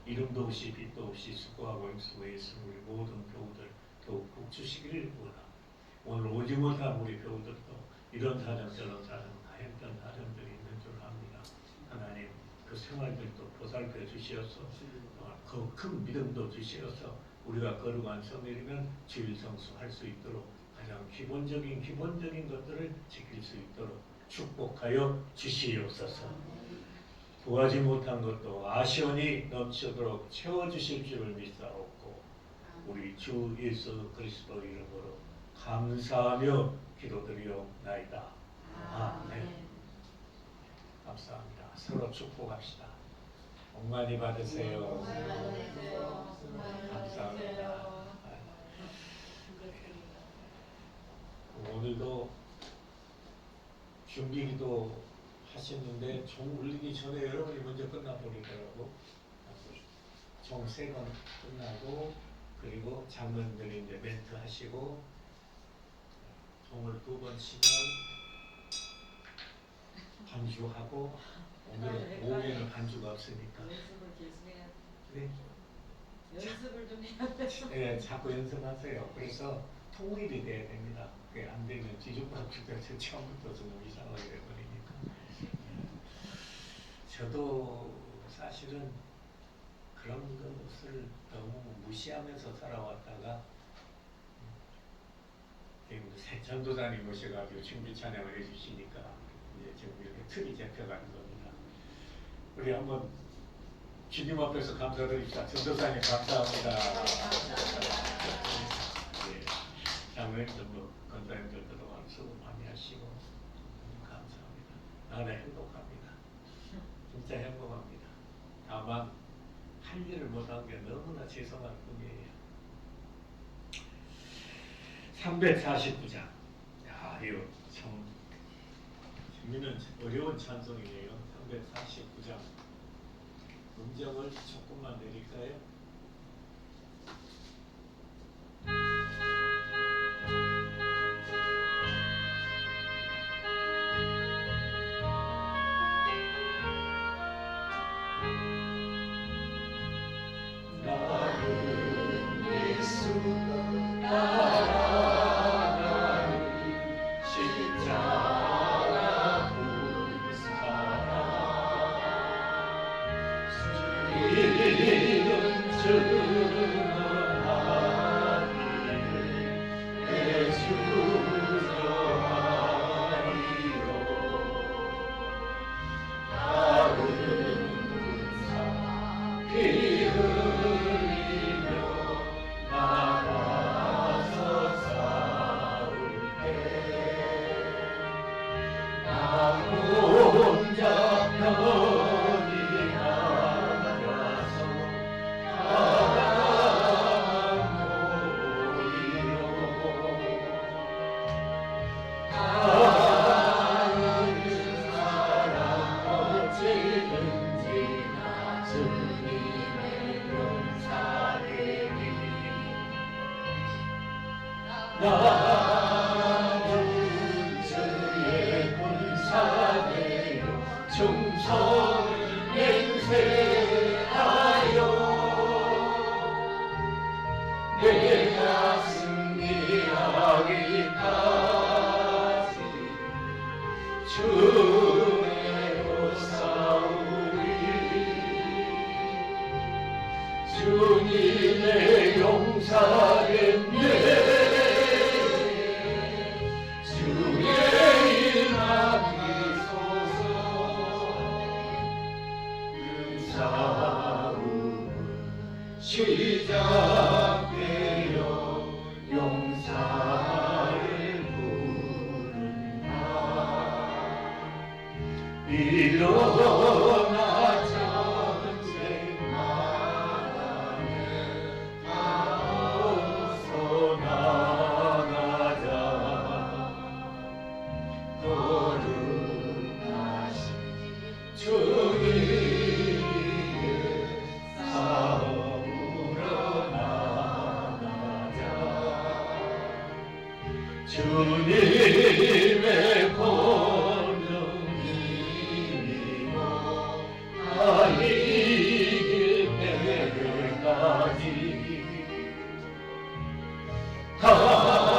[SPEAKER 3] 이름도 없이 빛도 없이 수고하고 힘쓰고 있는 우리 모든 교우들 더욱 복 주시기를 원합니다. 오늘 오지 못한 우리 교우들도 이런 사정 저런 사정 다 했던 사정들이 있는 줄 압니다. 하나님 그 생활들도 보살펴 주시어서 그 큰 믿음도 주시어서 우리가 거룩한 성일이면 주일성수 할 수 있도록 가장 기본적인 것들을 지킬 수 있도록 축복하여 주시옵소서. 구하지 못한 것도 아시오니 넘치도록 채워주실 줄을 믿사옵고 우리 주 예수 그리스도 이름으로 감사하며 기도드리옵나이다. 아멘. 감사합니다. 서로 축복합시다. 복 많이 받으세요. 감사합니다. 오늘도 준비기도 하셨는데 종 울리기 전에 여러분이 먼저 끝나버리더라고. 종 3번 끝나고 그리고 장로님들이 이제 멘트 하시고 종을 2번 치면 반주하고 오늘은 오후에는 반주가 없으니까
[SPEAKER 5] 연습을 계속 해야 돼.
[SPEAKER 3] 네.
[SPEAKER 5] 연습을 좀 해야 돼.
[SPEAKER 3] 네, 자꾸 연습하세요. 그래서 통일이 돼야 됩니다. 그게 안 되면 뒤죽박죽돼서 처음부터 좀 이상하게 돼버리니까. 저도 사실은 그런 것을 너무 무시하면서 살아왔다가 새 전도사님 모셔가지고 준비 찬양을 해주시니까 이제 지금 이렇게 틀이 잡혀가는 겁니다. 우리 한번 주님 앞에서 감사드립시다. 전도사님 감사합니다. 장로님들도 권사님들도 수고 많이 하시고 감사합니다. 나는 행복합니다. 진짜 행복합니다. 다만 할 일을 못한 게 너무나 죄송할 뿐이에요. 349장. 야, 이거 참 재미는 어려운 찬송이에요. 349장. 음정을 조금만 내릴까요? 주님의 용사겠네. 주의 일 맡기소서. 싸움은 시작되어 용사를 부른다. 일어나 전쟁 나가네. 어서 나가자. 거룩하신 주님의 싸움으로 나가자. 주님의 권능 힘이고 다 이길 때까지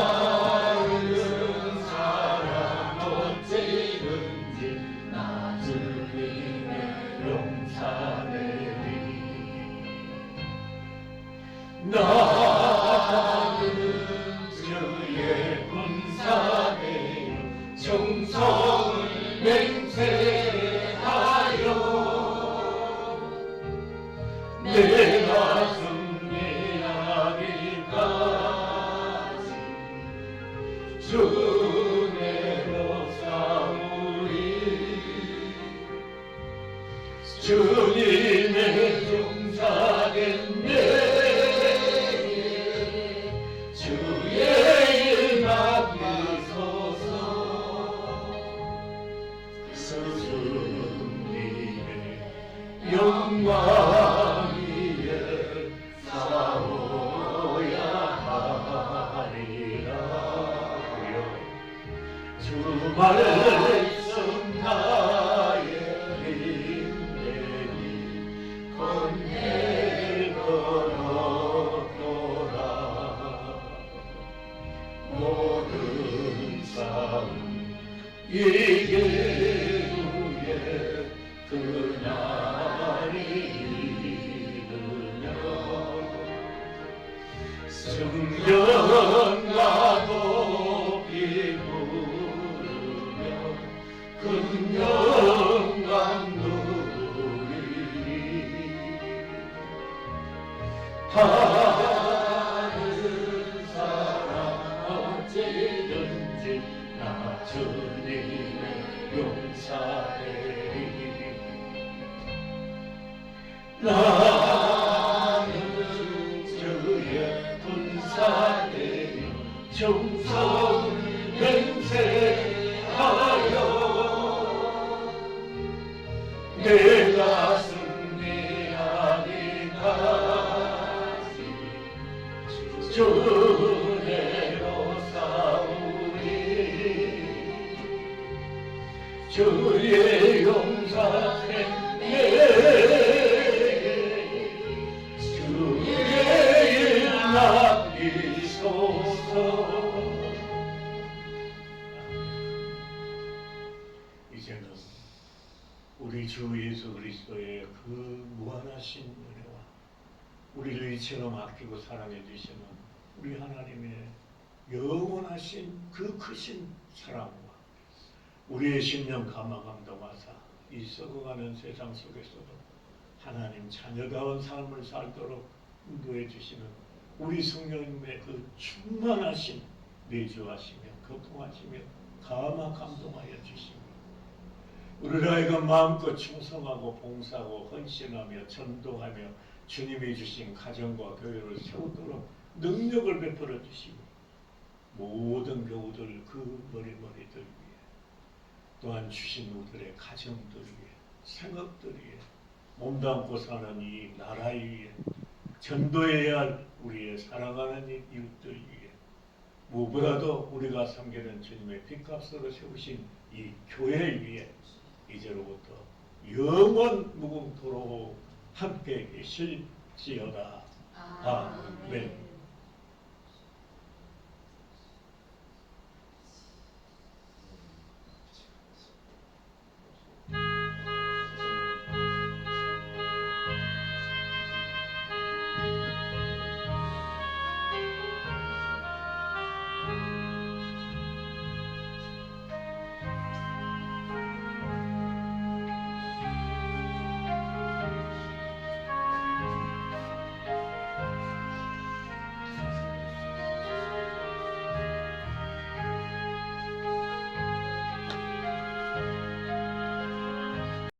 [SPEAKER 3] 다른 사람 어찌든지 나 주님의 용사되리. 나는 주의 군사되어 충성을 맹세하여 내가 승리하기까지 주 내로 싸우리. 주님의 용사겠네. 주의 일 맡기소서. 주님의 영광 위에 싸워야 하리라. 주 말씀 나의 힘내니 건대 걸었노라. 모든 싸움 이길 후에 그날이 이르며 승전과 높이 부르며 큰 영광 누리리. 다른 사람 어찌든지 나 주님의 용사되리. 나는 주의 군사되어 충성을 맹세하여 내가 승리하기까지 주 내로 싸우리. 주의 용사겠네. 주의 일 맡기소서. 이제는 우리 주 예수 그리스도의 그 무한하신 은혜와 우리를 이처럼 아끼고 사랑해 주시는 우리 하나님의 영원하신 그 크신 사랑과 우리의 심령 감화감동 하사 이 썩어가는 세상 속에서도 하나님 자녀다운 삶을 살도록 인도해 주시는 우리 성령님의 그 충만하신 내주하시며 교통하시며 감화 감동하여 주시며 우리를 하여금 마음껏 충성하고 봉사하고 헌신하며 전도하며 주님이 주신 가정과 교회를 세우도록 능력을 베풀어 주시고 모든 교우들 그 머리들 위에 또한 주신 우리들의 가정들 위에 생업들 위에 몸담고 사는 이 나라 위에 전도해야 할 우리의 사랑하는 이 이웃들 위에 무엇보다도 우리가 섬기는 주님의 핏값으로 세우신 이 교회 위에 이제로부터 영원 무궁토록 함께 계실지어다. 아멘.